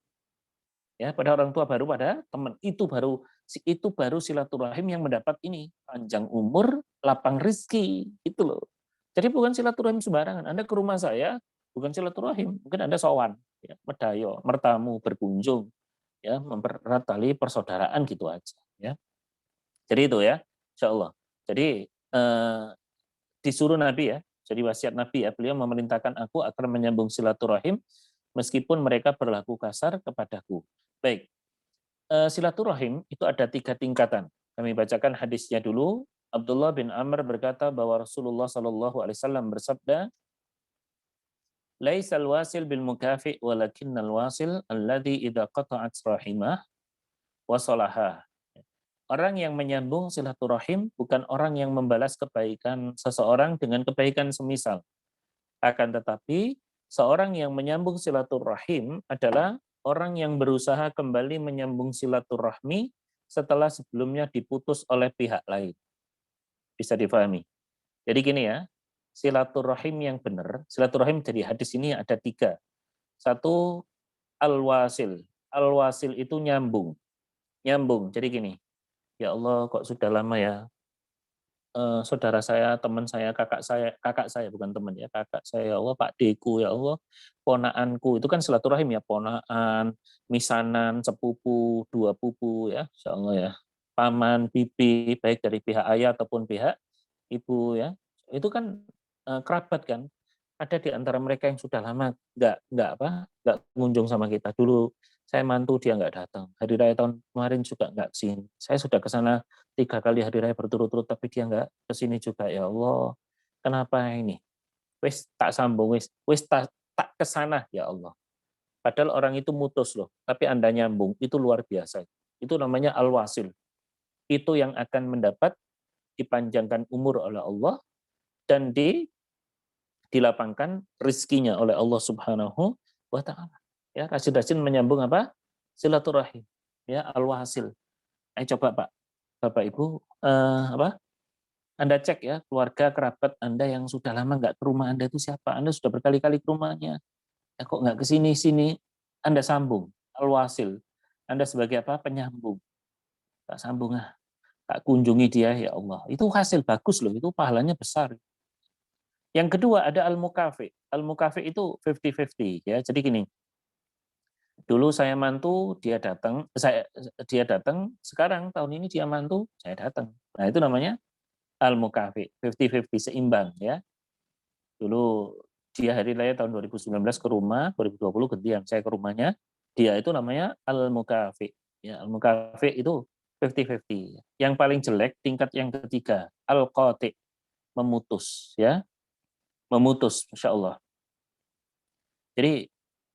Ya, pada orang tua baru pada teman. Itu baru silaturahim yang mendapat ini panjang umur, lapang rizki itu loh. Jadi bukan silaturahim sembarangan. Anda ke rumah saya bukan silaturahim, mungkin Anda sowan, ya, medayo, mertamu, berkunjung, ya, mempererat tali persaudaraan gitu aja, ya. Jadi itu ya, insya Allah. Jadi disuruh Nabi ya, jadi wasiat Nabi ya, beliau memerintahkan aku agar menyambung silaturahim meskipun mereka berlaku kasar kepadaku. Baik, silaturahim itu ada 3 tingkatan. Kami bacakan hadisnya dulu. Abdullah bin Amr berkata bahwa Rasulullah Shallallahu Alaihi Wasallam bersabda, "Laisal wasil bil mukafi, walakinnal wasil alladhi idza qata'at rahimah wasalaha." Orang yang menyambung silaturahim bukan orang yang membalas kebaikan seseorang dengan kebaikan semisal. Akan tetapi, seorang yang menyambung silaturahim adalah orang yang berusaha kembali menyambung silaturahmi setelah sebelumnya diputus oleh pihak lain. Bisa difahami. Jadi gini ya, silaturahim yang benar, silaturahim dari hadis ini ada 3. 1, al-wasil. Al-wasil itu nyambung. Nyambung, jadi gini, ya Allah kok sudah lama ya, saudara saya, teman saya, kakak saya bukan teman ya, kakak saya, ya Allah, Pak Deku, ya Allah, ponaanku, itu kan silaturahim ya, ponaan, misanan, sepupu, 2 pupu ya, insya Allah ya, paman, bibi, baik dari pihak ayah ataupun pihak ibu ya, itu kan kerabat kan, ada di antara mereka yang sudah lama nggak kunjung sama kita. Dulu saya mantu dia nggak datang, hari raya tahun kemarin juga nggak kesini, saya sudah ke sana 3 kali hari raya berturut-turut tapi dia nggak kesini juga, ya Allah kenapa ini, wis tak sambung, wis tak kesana ya Allah, padahal orang itu mutus loh tapi Anda nyambung, itu luar biasa, itu namanya al-wasil, itu yang akan mendapat dipanjangkan umur oleh Allah dan dilapangkan rizkinya oleh Allah Subhanahu wa taala. Ya, rajin-rajin menyambung apa? Silaturahim. Ya, al-wasil. Coba Pak, Bapak Ibu, Anda cek ya, keluarga kerabat Anda yang sudah lama nggak ke rumah Anda itu siapa? Anda sudah berkali-kali ke rumahnya. Kok nggak ke sini? Anda sambung, al-wasil. Anda sebagai apa? Penyambung. Tak sambung tak kunjungi dia, ya Allah. Itu hasil bagus loh, itu pahalanya besar. Yang kedua ada al-mukafi. Al-mukafi itu 50-50 ya. Jadi gini, dulu saya mantu, dia datang, sekarang tahun ini dia mantu, saya datang. Nah, itu namanya al-mukafi, 50-50 seimbang ya. Dulu dia hari raya tahun 2019 ke rumah, 2020 gantian saya ke rumahnya, dia itu namanya al-mukafi. Ya, al-mukafi itu 50-50. Yang paling jelek tingkat yang ketiga, al-qati, memutus, ya, memutus, masya Allah. Jadi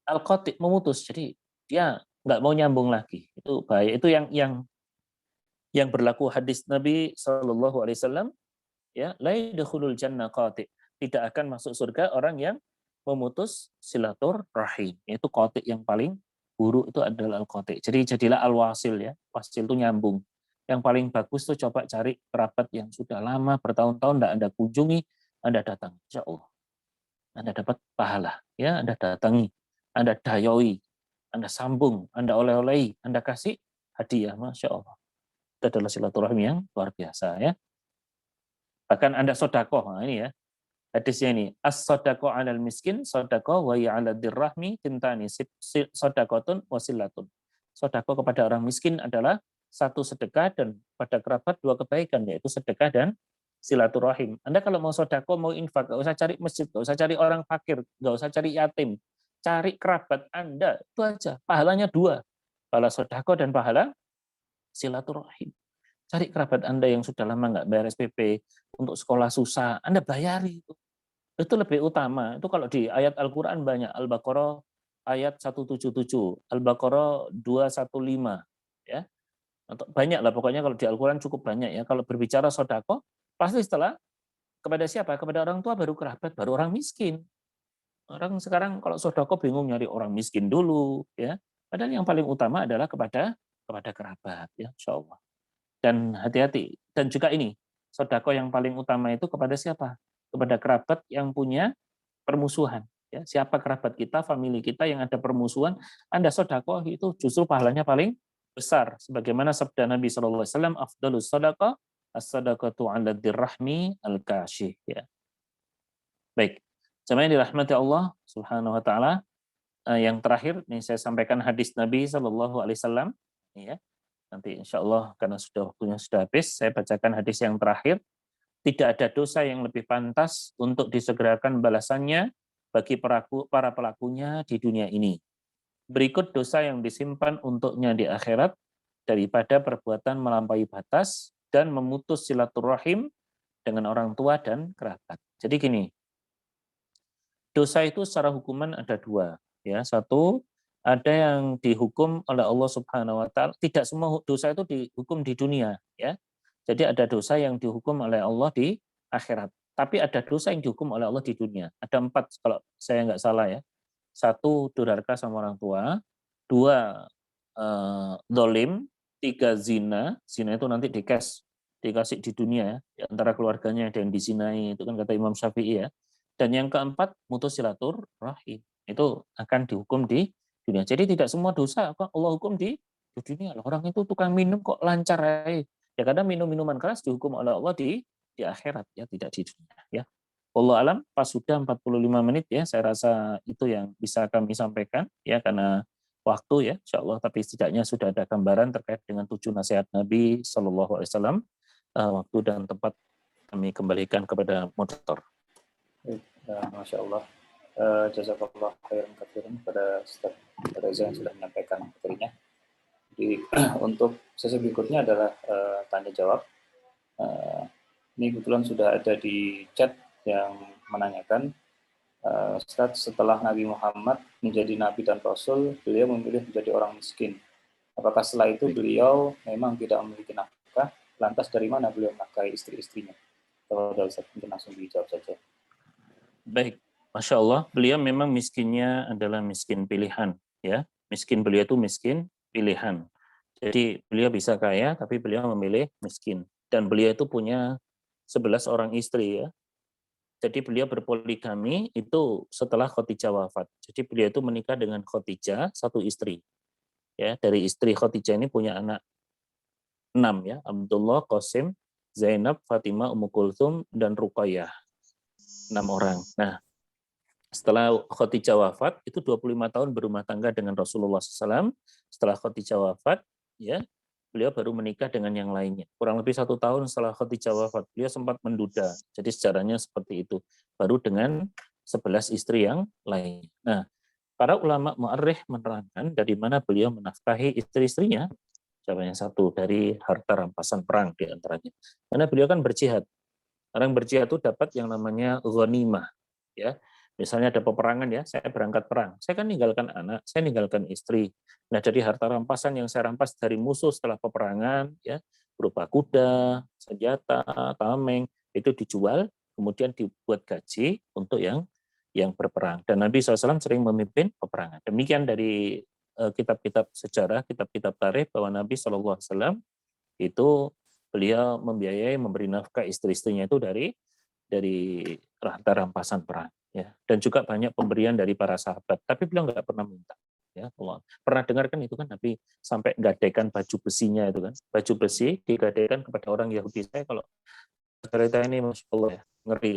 al-qati memutus, jadi dia nggak mau nyambung lagi. Itu bahaya. Itu yang berlaku hadis Nabi Shallallahu Alaihi Wasallam, ya, la yadkhulul jannah qati, tidak akan masuk surga orang yang memutus silaturahim. Itu qati yang paling buruk itu adalah al-qati. Jadi jadilah al-wasil, ya. Wasil itu nyambung. Yang paling bagus tuh coba cari kerabat yang sudah lama bertahun-tahun tidak Anda kunjungi, Anda datang, insya Allah Anda dapat pahala, ya. Anda datangi, Anda dayoi, Anda sambung, Anda oleh-olehi, Anda kasih hadiah, masya Allah. Itu adalah silaturahim yang luar biasa, ya. Bahkan Anda sodakoh, nah ini ya, hadisnya ini, as-sodakoh alal miskin, sodakoh wa ya'ala dirrahmi tintani, sodakotun wasilatun. Sodakoh kepada orang miskin adalah satu sedekah, dan pada kerabat dua kebaikan, yaitu sedekah dan silaturahim. Anda kalau mau sodakoh, mau infak, nggak usah cari masjid, nggak usah cari orang fakir, nggak usah cari yatim, cari kerabat Anda, itu aja. Pahalanya dua, pahala sodakoh dan pahala silaturahim. Cari kerabat Anda yang sudah lama nggak bayar SPP, untuk sekolah susah, Anda bayari itu. Itu lebih utama. Itu kalau di ayat Al-Quran banyak. Al-Baqarah ayat 177, Al-Baqarah 215. Ya. Banyak lah, pokoknya kalau di Al-Quran cukup banyak, ya. Kalau berbicara sodako, pasti setelah kepada siapa? Kepada orang tua, baru kerabat, baru orang miskin. Orang sekarang kalau sodako bingung nyari orang miskin dulu. Ya. Padahal yang paling utama adalah kepada kerabat. Ya, insya Allah. Dan hati-hati. Dan juga ini, sodako yang paling utama itu kepada siapa? Kepada kerabat yang punya permusuhan. Ya, siapa kerabat kita, famili kita yang ada permusuhan, Anda sodako itu justru pahalanya paling besar. Sebagaimana sabda Nabi SAW, afdalus sodako, as-sodakatu ala dirrahmi al-kasyih. Ya. Baik, jemaah yang dirahmati Allah Subhanahu Wa Taala, yang terakhir nih saya sampaikan hadis Nabi SAW. Ya. Nanti insya Allah karena waktunya sudah habis, saya bacakan hadis yang terakhir. Tidak ada dosa yang lebih pantas untuk disegerakan balasannya bagi para pelakunya di dunia ini. Berikut dosa yang disimpan untuknya di akhirat daripada perbuatan melampaui batas dan memutus silaturahim dengan orang tua dan kerabat. Jadi gini, dosa itu secara hukuman ada dua. Ya, satu, ada yang dihukum oleh Allah Subhanahu Wa Taala. Tidak semua dosa itu dihukum di dunia, ya. Jadi ada dosa yang dihukum oleh Allah di akhirat. Tapi ada dosa yang dihukum oleh Allah di dunia. Ada 4 kalau saya nggak salah, ya. 1, durhaka sama orang tua. 2, dolim. 3, zina. Zina itu nanti dikasih di dunia, ya. Di antara keluarganya ada yang dizinai, itu kan kata Imam Syafi'i, ya. Dan yang keempat, mutus silaturahim. Itu akan dihukum di dunia. Jadi tidak semua dosa kok Allah hukum di dunia. Orang itu tukang minum kok lancar aja. Ya karena minum-minuman keras dihukum oleh Allah di akhirat, ya, tidak di dunia, ya. Wallahu alam, pas sudah 45 menit, ya, saya rasa itu yang bisa kami sampaikan, ya, karena waktu, ya, insyaallah, tapi setidaknya sudah ada gambaran terkait dengan 7 nasihat Nabi Shallallahu Alaihi Wasallam. Waktu dan tempat kami kembalikan kepada moderator. Masya Allah. Jazakallah khairan katsiran pada Ustaz Reza yang sudah menyampaikan materinya. Jadi untuk sesi berikutnya adalah tanya jawab. Ini kebetulan sudah ada di chat yang menanyakan, Ustaz, setelah Nabi Muhammad menjadi Nabi dan Rasul, beliau memilih menjadi orang miskin. Apakah setelah itu beliau memang tidak memiliki nafkah? Lantas dari mana beliau menafkahi istri-istrinya? Kalau ada Ustaz, mungkin langsung dijawab saja. Baik, Masya Allah, beliau memang miskinnya adalah miskin pilihan, ya. Miskin beliau itu miskin pilihan. Jadi beliau bisa kaya, tapi beliau memilih miskin. Dan beliau itu punya 11 orang istri, ya. Jadi beliau berpoligami itu setelah Khadijah wafat. Jadi beliau itu menikah dengan Khadijah, 1 istri. Ya, dari istri Khadijah ini punya anak 6, ya. Abdullah, Qasim, Zainab, Fatimah, Ummu Kulthum, dan Ruqayyah. 6 orang. Nah, setelah Khadijah wafat, itu 25 tahun berumah tangga dengan Rasulullah SAW. Setelah Khadijah wafat, ya, beliau baru menikah dengan yang lainnya. Kurang lebih 1 tahun setelah Khadijah wafat, beliau sempat menduda. Jadi sejarahnya seperti itu. Baru dengan 11 istri yang lain. Nah, para ulama mu'arrikh menerangkan dari mana beliau menafkahi istri-istrinya. Jawabannya satu, dari harta rampasan perang di antaranya. Karena beliau kan berjihad. Orang berjihad itu dapat yang namanya ghanimah, ya. Misalnya ada peperangan ya, saya berangkat perang. Saya kan ninggalkan anak, saya ninggalkan istri. Nah, dari harta rampasan yang saya rampas dari musuh setelah peperangan, ya, berupa kuda, senjata, tameng, itu dijual, kemudian dibuat gaji untuk yang berperang. Dan Nabi SAW sering memimpin peperangan. Demikian dari kitab-kitab sejarah, kitab-kitab tarikh bahwa Nabi SAW itu beliau membiayai, memberi nafkah istri-istrinya itu dari harta rampasan perang, ya. Dan juga banyak pemberian dari para sahabat, tapi beliau nggak pernah minta, ya. Allah pernah dengar kan itu kan Nabi sampai gadaikan baju besinya itu kan, baju besi digadaikan kepada orang Yahudi. Saya kalau cerita ini Masya Allah ya, ngeri.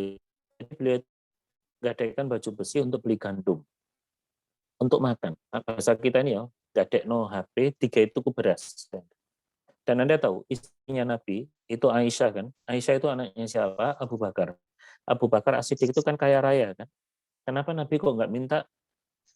Jadi beliau gadaikan baju besi untuk beli gandum untuk makan. Bahasa kita ini ya, gadekno HP 3 itu beras. Dan Anda tahu, istrinya Nabi, itu Aisyah kan? Aisyah itu anaknya siapa? Abu Bakar. Abu Bakar As-Siddiq itu kan kaya raya kan? Kenapa Nabi kok nggak minta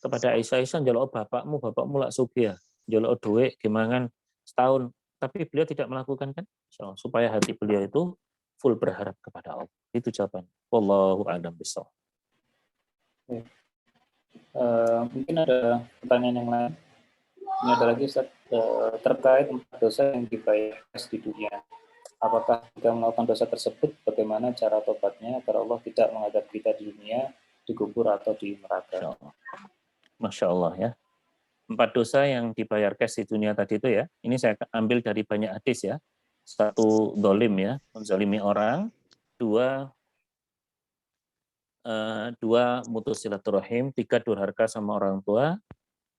kepada Aisyah, Aisyah jaluk bapakmu lak sugih ya, jaluk duit gimangan setahun. Tapi beliau tidak melakukan kan? So, supaya hati beliau itu full berharap kepada Allah. Itu jawaban. Wallahu a'lam bishawab. Mungkin ada pertanyaan yang lain. Ini ada lagi Ustaz, terkait 4 dosa yang dibayar di dunia. Apakah jika melakukan dosa tersebut, bagaimana cara tobatnya agar Allah tidak mengadab kita di dunia, di kubur atau di neraka? Masya Allah ya. 4 dosa yang dibayar cash di dunia tadi itu ya, ini saya ambil dari banyak hadis ya. 1, dolim ya, menzalimi orang. 2, mutus silaturahim. 3, durhaka sama orang tua.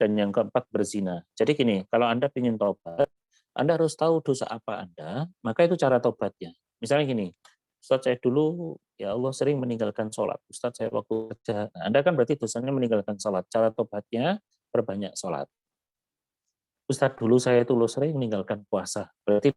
Dan yang keempat, berzina. Jadi gini, kalau Anda ingin tobat, Anda harus tahu dosa apa Anda, maka itu cara tobatnya. Misalnya gini, Ustaz saya dulu, ya Allah sering meninggalkan sholat. Ustaz saya waktu kerja, Anda kan berarti dosanya meninggalkan sholat. Cara tobatnya, perbanyak sholat. Ustaz dulu saya itu sering meninggalkan puasa. Berarti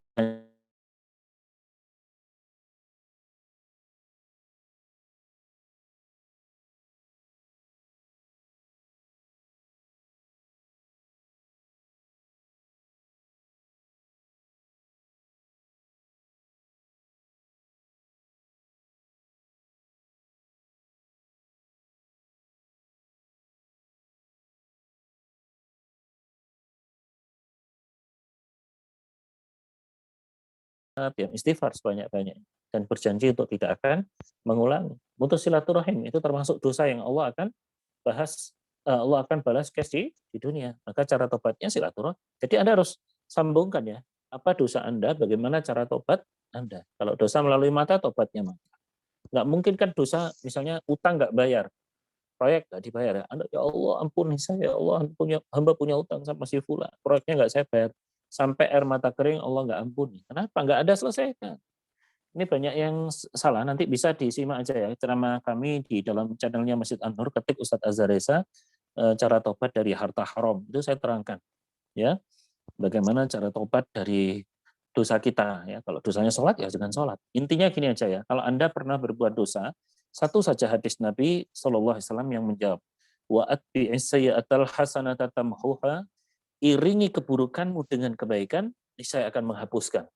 ya istighfar sebanyak-banyak dan berjanji untuk tidak akan mengulangi. Mutus silaturahim itu termasuk dosa yang Allah akan balas cash di dunia. Maka cara tobatnya silaturahim. Jadi Anda harus sambungkan ya, apa dosa Anda, bagaimana cara tobat Anda. Kalau dosa melalui mata, tobatnya mata. Nggak mungkin kan dosa, misalnya utang nggak bayar, proyek nggak dibayar. Anda, ya Allah ampuni saya, ya Allah hamba punya utang sama si fulan, proyeknya nggak saya bayar. Sampai air mata kering Allah nggak ampuni. Kenapa? Nggak ada selesaikan. Ini banyak yang salah, nanti bisa disimak aja ya ceramah kami di dalam channelnya Masjid An-Nur, ketik Ustadz Azhar Reza, cara tobat dari harta haram. Itu saya terangkan. Ya, bagaimana cara tobat dari dosa kita. Ya, kalau dosanya sholat, ya jangan sholat. Intinya gini aja ya, kalau Anda pernah berbuat dosa, satu saja hadis Nabi SAW yang menjawab, wa atbi'is sayyi'atal hasanata tamhuha, iringi keburukanmu dengan kebaikan, saya akan menghapuskan.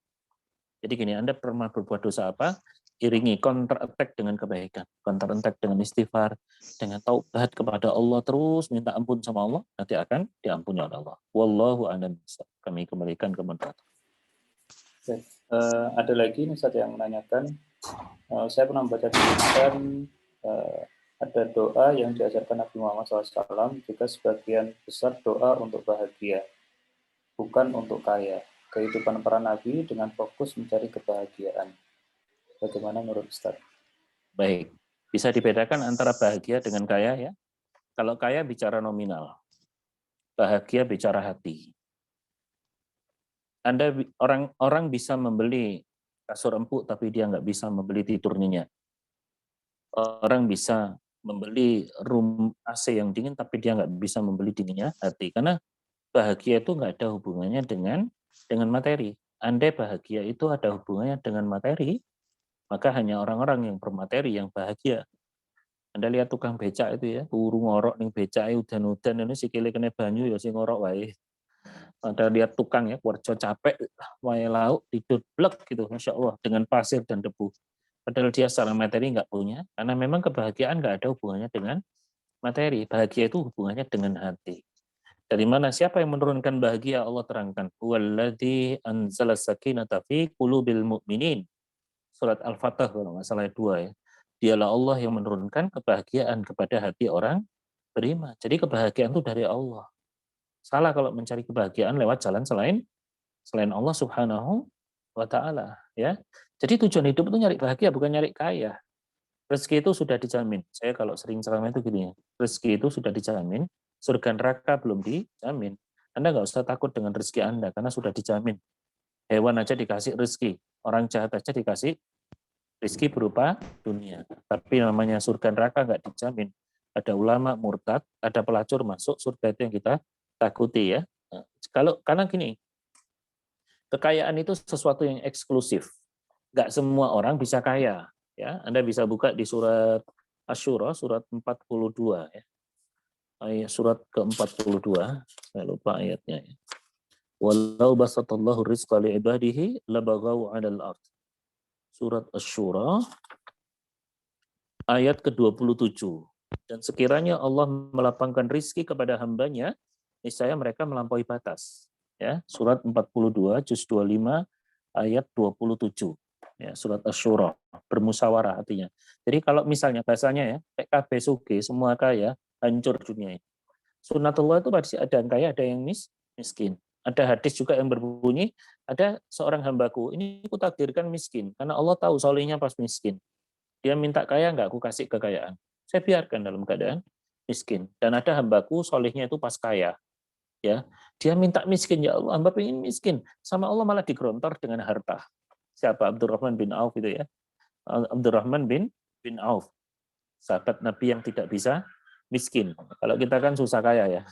Jadi gini, Anda pernah berbuat dosa apa? Iringi, counter attack dengan kebaikan, counter attack dengan istighfar, dengan taubat kepada Allah, terus minta ampun sama Allah, nanti akan diampuni oleh Allah. Wallahu a'lam bishawab. Kami kembalikan ke moderator. Ada lagi nih Ustaz yang menanyakan, saya pernah membaca tulisan ada doa yang diajarkan Nabi Muhammad SAW, juga sebagian besar doa untuk bahagia, bukan untuk kaya. Kehidupan para nabi dengan fokus mencari kebahagiaan. Bagaimana menurut Ustaz? Baik, bisa dibedakan antara bahagia dengan kaya ya. Kalau kaya bicara nominal, bahagia bicara hati. Orang bisa membeli kasur empuk tapi dia nggak bisa membeli tidur nyenyak. Orang bisa membeli room AC yang dingin tapi dia nggak bisa membeli dinginnya hati. Karena bahagia itu nggak ada hubungannya dengan materi. Andai bahagia itu ada hubungannya dengan materi, maka hanya orang-orang yang bermateri yang bahagia. Anda lihat tukang becak itu ya, turu ngorok ning becake udan-udan ini sikile kena banyu ya sing ngorok wae. Anda lihat tukang ya, kerja capek, wae lauk tidur blek gitu, masya Allah dengan pasir dan debu. Padahal dia secara materi nggak punya, karena memang kebahagiaan nggak ada hubungannya dengan materi. Bahagia itu hubungannya dengan hati. Dari mana? Siapa yang menurunkan bahagia? Allah terangkan. Huwallazi anzala sakinata fi qulubil mu'minin. Surat Al-Fatah kalau nggak salah 2 ya. Dialah Allah yang menurunkan kebahagiaan kepada hati orang beriman. Jadi kebahagiaan itu dari Allah. Salah kalau mencari kebahagiaan lewat jalan selain Allah Subhanahu wa taala, ya. Jadi tujuan hidup itu nyari bahagia, bukan nyari kaya. Rezeki itu sudah dijamin. Saya kalau sering ceramah itu gini ya. Rezeki itu sudah dijamin, surga neraka belum dijamin. Anda nggak usah takut dengan rezeki Anda karena sudah dijamin. Hewan aja dikasih rezeki, orang jahat aja dikasih rezeki berupa dunia. Tapi namanya surga neraka nggak dijamin. Ada ulama murtad, ada pelacur masuk surga itu yang kita takuti ya. Nah, karena gini, kekayaan itu sesuatu yang eksklusif. Nggak semua orang bisa kaya. Ya, Anda bisa buka di surat Asy-Syura surat 42 ya. Ayat surat ke-42, saya lupa ayatnya ya. Walau basatallahu rizqa li ibadihi labaghaw 'alal ard. Surat Asy-Syura ayat ke-27. Dan sekiranya Allah melapangkan rizki kepada hambanya, niscaya mereka melampaui batas. Ya, surat 42 juz 25 ayat 27. Ya, surat Asy-Syura, bermusyawarah artinya. Jadi kalau misalnya bahasanya ya, PKB suge, semua kaya, hancur dunia. Sunnatullah itu pasti ada yang kaya, ada yang miskin. Ada hadis juga yang berbunyi, ada seorang hambaku, ini aku takdirkan miskin, karena Allah tahu solehnya pas miskin. Dia minta kaya, enggak aku kasih kekayaan. Saya biarkan dalam keadaan miskin. Dan ada hambaku, solehnya itu pas kaya. Ya, dia minta miskin, ya Allah, hamba pengen miskin. Sama Allah malah digerontor dengan harta. Siapa? Abdurrahman bin Auf itu ya. Abdurrahman bin Auf. Sahabat Nabi yang tidak bisa miskin. Kalau kita kan susah kaya ya.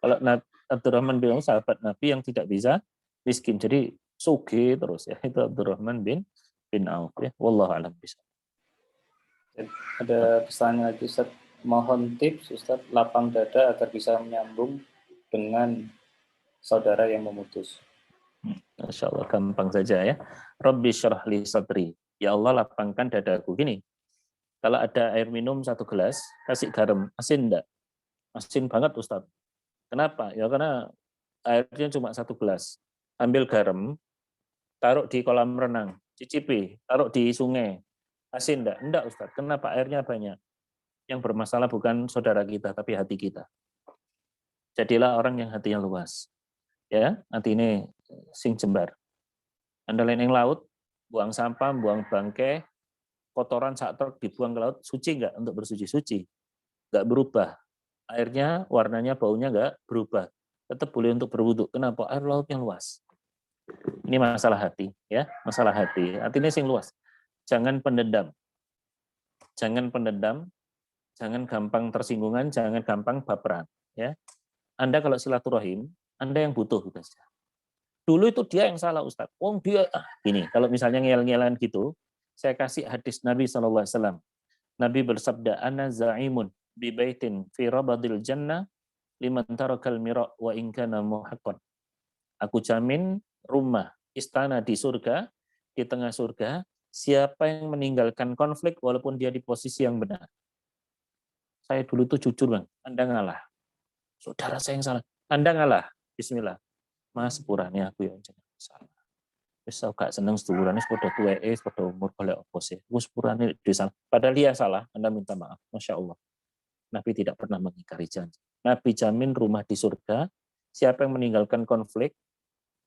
Kalau Abdurrahman bin Auf sahabat Nabi yang tidak bisa miskin. Jadi suge terus ya. Itu Abdurrahman bin Auf ya. Wallahu a'lam bishawab. Ada pesan lagi Ustaz. Mohon tips Ustaz lapang dada agar bisa menyambung dengan saudara yang memutus. Masya Allah, gampang saja ya. Rabbi syrah li sadri. Ya Allah, lapangkan dadaku. Gini, kalau ada air minum 1 gelas, kasih garam. Asin enggak? Asin banget, Ustaz. Kenapa? Ya karena airnya cuma 1 gelas. Ambil garam, taruh di kolam renang. Cicipi, taruh di sungai. Asin enggak? Enggak, Ustaz. Kenapa? Airnya banyak. Yang bermasalah bukan saudara kita, tapi hati kita. Jadilah orang yang hatinya luas. Ya, hati ini sing jembar. Anda lain yang laut, buang sampah, buang bangkai, kotoran sak truk dibuang ke laut, suci nggak untuk bersuci? Suci. Nggak berubah. Airnya, warnanya, baunya nggak berubah. Tetap boleh untuk berwudu. Kenapa? Air lautnya luas. Ini masalah hati, ya, masalah hati. Hatinya sing luas. Jangan pendendam. Jangan pendendam, jangan gampang tersinggungan, jangan gampang baperan. Ya. Anda kalau silaturahim, Anda yang butuh gitu saja. Dulu itu dia yang salah Ustaz. Dia gini, kalau misalnya ngel-ngelan gitu, saya kasih hadis Nabi SAW. Nabi bersabda, ana za'imun bi baitin fi rabadil jannah liman tarakal mira' wa in kana muhaqqan. Aku jamin rumah, istana di surga, di tengah surga, siapa yang meninggalkan konflik walaupun dia di posisi yang benar. Saya dulu tuh jujur, Bang, Anda ngalah. Saudara saya yang salah. Anda ngalah. Bismillah. Mas sepurane aku ya jangan salah. Wis gak seneng seduluran wis padha tuweke, wis padha umur golek opo sih. Wis sepurane dhewe salah. Padahal dia salah, Anda minta maaf. Masya Allah. Nabi tidak pernah mengingkari janji. Nabi jamin rumah di surga. Siapa yang meninggalkan konflik,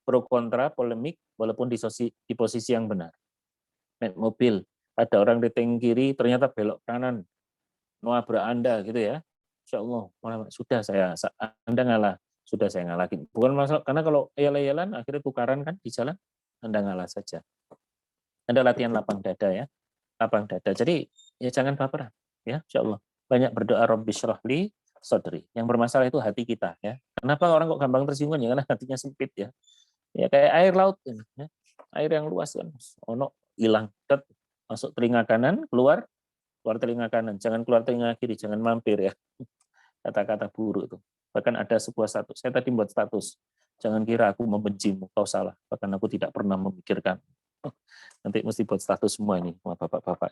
pro kontra, polemik, walaupun di posisi yang benar. Naik mobil, ada orang di teng kiri, ternyata belok kanan. Nabrak Anda gitu ya. Insya Allah, sudah Anda ngalah. Sudah saya ngalahin. Bukan masalah, karena kalau yel-yelan akhirnya tukaran kan di jalan, Anda ngalah saja. Anda latihan lapang dada ya. Lapang dada. Jadi ya jangan baperan ya, insya Allah. Banyak berdoa Rabbi syrah li sadri. Yang bermasalah itu hati kita ya. Kenapa orang kok gampang tersinggung ya? Karena hatinya sempit ya. Ya kayak air laut ya. Air yang luas kan. Ono hilang, masuk telinga kanan, keluar keluar telinga kanan, jangan keluar telinga kiri, jangan mampir ya. Kata-kata buruk itu. Bahkan ada sebuah status, saya tadi buat status, jangan kira aku membencimu, kau salah. Bahkan aku tidak pernah memikirkan. Nanti mesti buat status semua ini, sama bapak-bapak.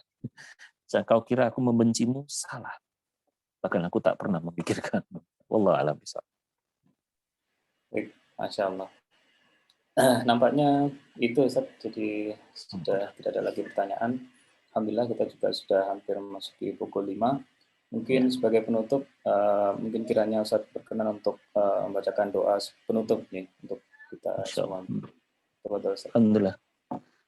Jangan kau kira aku membencimu, salah. Bahkan aku tak pernah memikirkan. Wallahu a'lam bishawab. Baik, Masya Allah. Nampaknya itu Ustaz, jadi sudah tidak ada lagi pertanyaan. Alhamdulillah kita juga sudah hampir memasuki pukul 5. Mungkin sebagai penutup, mungkin kiranya Ustaz berkenan untuk membacakan doa penutup nih untuk kita semua. Alhamdulillah.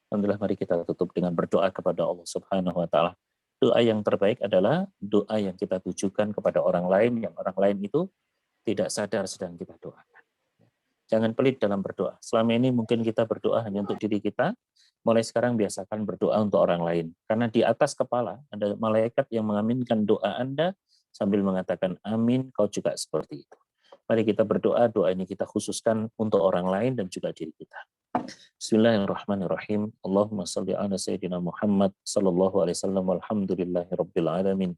Alhamdulillah, mari kita tutup dengan berdoa kepada Allah Subhanahu wa taala. Doa yang terbaik adalah doa yang kita tujukan kepada orang lain, yang orang lain itu tidak sadar sedang kita doakan. Jangan pelit dalam berdoa. Selama ini mungkin kita berdoa hanya untuk diri kita, mulai sekarang biasakan berdoa untuk orang lain. Karena di atas kepala ada malaikat yang mengaminkan doa Anda sambil mengatakan amin, kau juga seperti itu. Mari kita berdoa, doa ini kita khususkan untuk orang lain dan juga diri kita. Bismillahirrahmanirrahim. Allahumma salli ala Sayyidina Muhammad sallallahu alaihi wasallam walhamdulillahi rabbil alamin.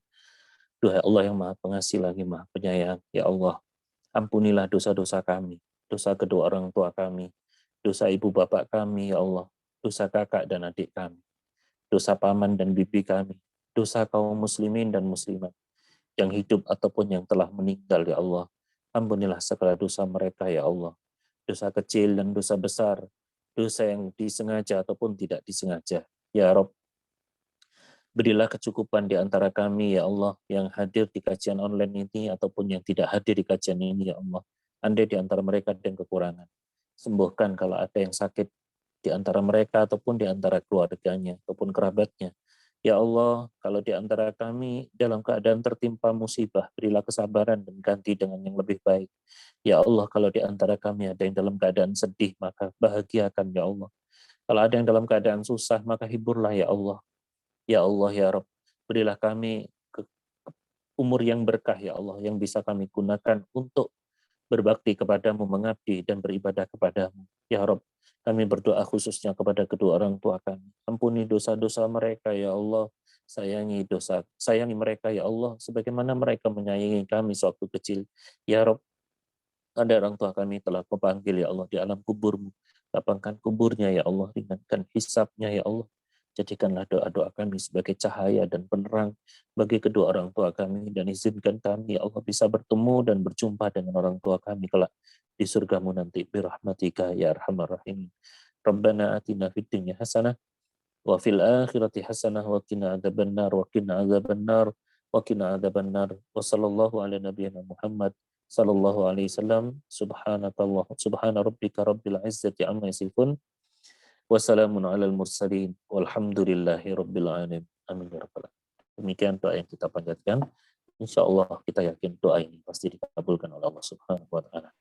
Duhai Allah yang Maha Pengasih lagi Maha Penyayang, ya Allah, ampunilah dosa-dosa kami, dosa kedua orang tua kami, dosa ibu bapak kami, ya Allah, dosa kakak dan adik kami, dosa paman dan bibi kami, dosa kaum muslimin dan muslimat, yang hidup ataupun yang telah meninggal, ya Allah. Ampunilah segala dosa mereka, ya Allah. Dosa kecil dan dosa besar, dosa yang disengaja ataupun tidak disengaja. Ya Rabb, berilah kecukupan di antara kami, ya Allah, yang hadir di kajian online ini ataupun yang tidak hadir di kajian ini, ya Allah. Andai di antara mereka ada yang kekurangan, sembuhkan kalau ada yang sakit di antara mereka ataupun di antara keluarganya ataupun kerabatnya. Ya Allah, kalau di antara kami dalam keadaan tertimpa musibah, berilah kesabaran dan ganti dengan yang lebih baik. Ya Allah, kalau di antara kami ada yang dalam keadaan sedih, maka bahagiakan, ya Allah. Kalau ada yang dalam keadaan susah, maka hiburlah, ya Allah. Ya Allah, ya Rabb, berilah kami umur yang berkah, ya Allah, yang bisa kami gunakan untuk berbakti kepadamu, mengabdi dan beribadah kepadamu. Ya Rabb, kami berdoa khususnya kepada kedua orang tua kami. Ampuni dosa-dosa mereka, ya Allah. Sayangi mereka, ya Allah, sebagaimana mereka menyayangi kami sewaktu kecil. Ya Rabb, ada orang tua kami telah kau panggil, ya Allah, di alam kuburmu. Lapangkan kuburnya, ya Allah, ringankan hisabnya, ya Allah. Jadikanlah doa-doa kami sebagai cahaya dan penerang bagi kedua orang tua kami, dan izinkan kami, ya Allah, bisa bertemu dan berjumpa dengan orang tua kami kelak di surgamu nanti, birahmatika ya arhamar rahimin. Rabbana atina fid dunya hasanah wa fil akhirati hasanah wa qina adzabannar wa qina adzabannar wa qina adzabannar wa sallallahu ala nabiyyina Muhammad sallallahu alaihi wasallam. Subhana rabbika rabbil izzati amma yasifun. Wassalamun alal mursalin walhamdulillahi rabbil alamin. Amin ya rabbal alamin. Demikian doa yang kita panjatkan. Insya Allah kita yakin doa ini pasti dikabulkan oleh Allah Subhanahu wa taala.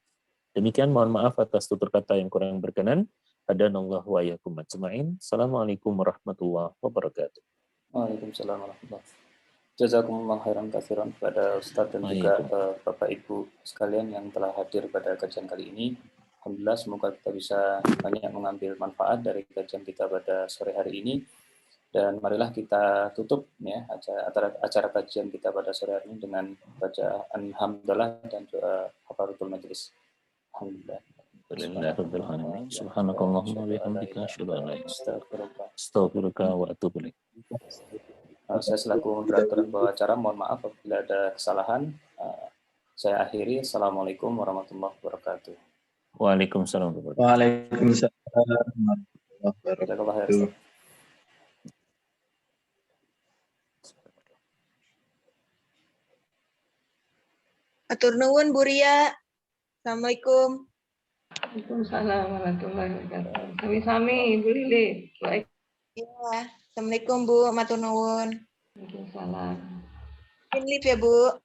Demikian, mohon maaf atas tutur kata yang kurang berkenan. Hadanallahu wa iyyakum ajmain. Assalamualaikum warahmatullahi wabarakatuh. Waalaikumsalam warahmatullahi wabarakatuh. Jazakumullah khairan katsiran kepada Ustadz dan juga Bapak Ibu sekalian yang telah hadir pada kajian kali ini. Alhamdulillah, semoga kita bisa banyak mengambil manfaat dari kajian kita pada sore hari ini. Dan marilah kita tutup ya acara kajian kita pada sore hari ini dengan bacaan hamdalah dan doa kafaratul majelis. Alhamdulillah. Subhanakallahumma wa bihamdika asyhadu an la ilaha illa anta astaghfiruka wa atubu ilaik. Saya selaku moderator dan bawa acara, mohon maaf apabila ada kesalahan. Saya akhiri. Assalamualaikum warahmatullahi wabarakatuh. Waalaikumsalam warahmatullahi wabarakatuh. Atur nuwun Bu Ria. Assalamualaikum. Waalaikumsalam warahmatullahi wabarakatuh. Sami-sami Bu Lili. Baik. Iya. Assalamualaikum Bu, matur nuwun. Waalaikumsalam. Live ya Bu.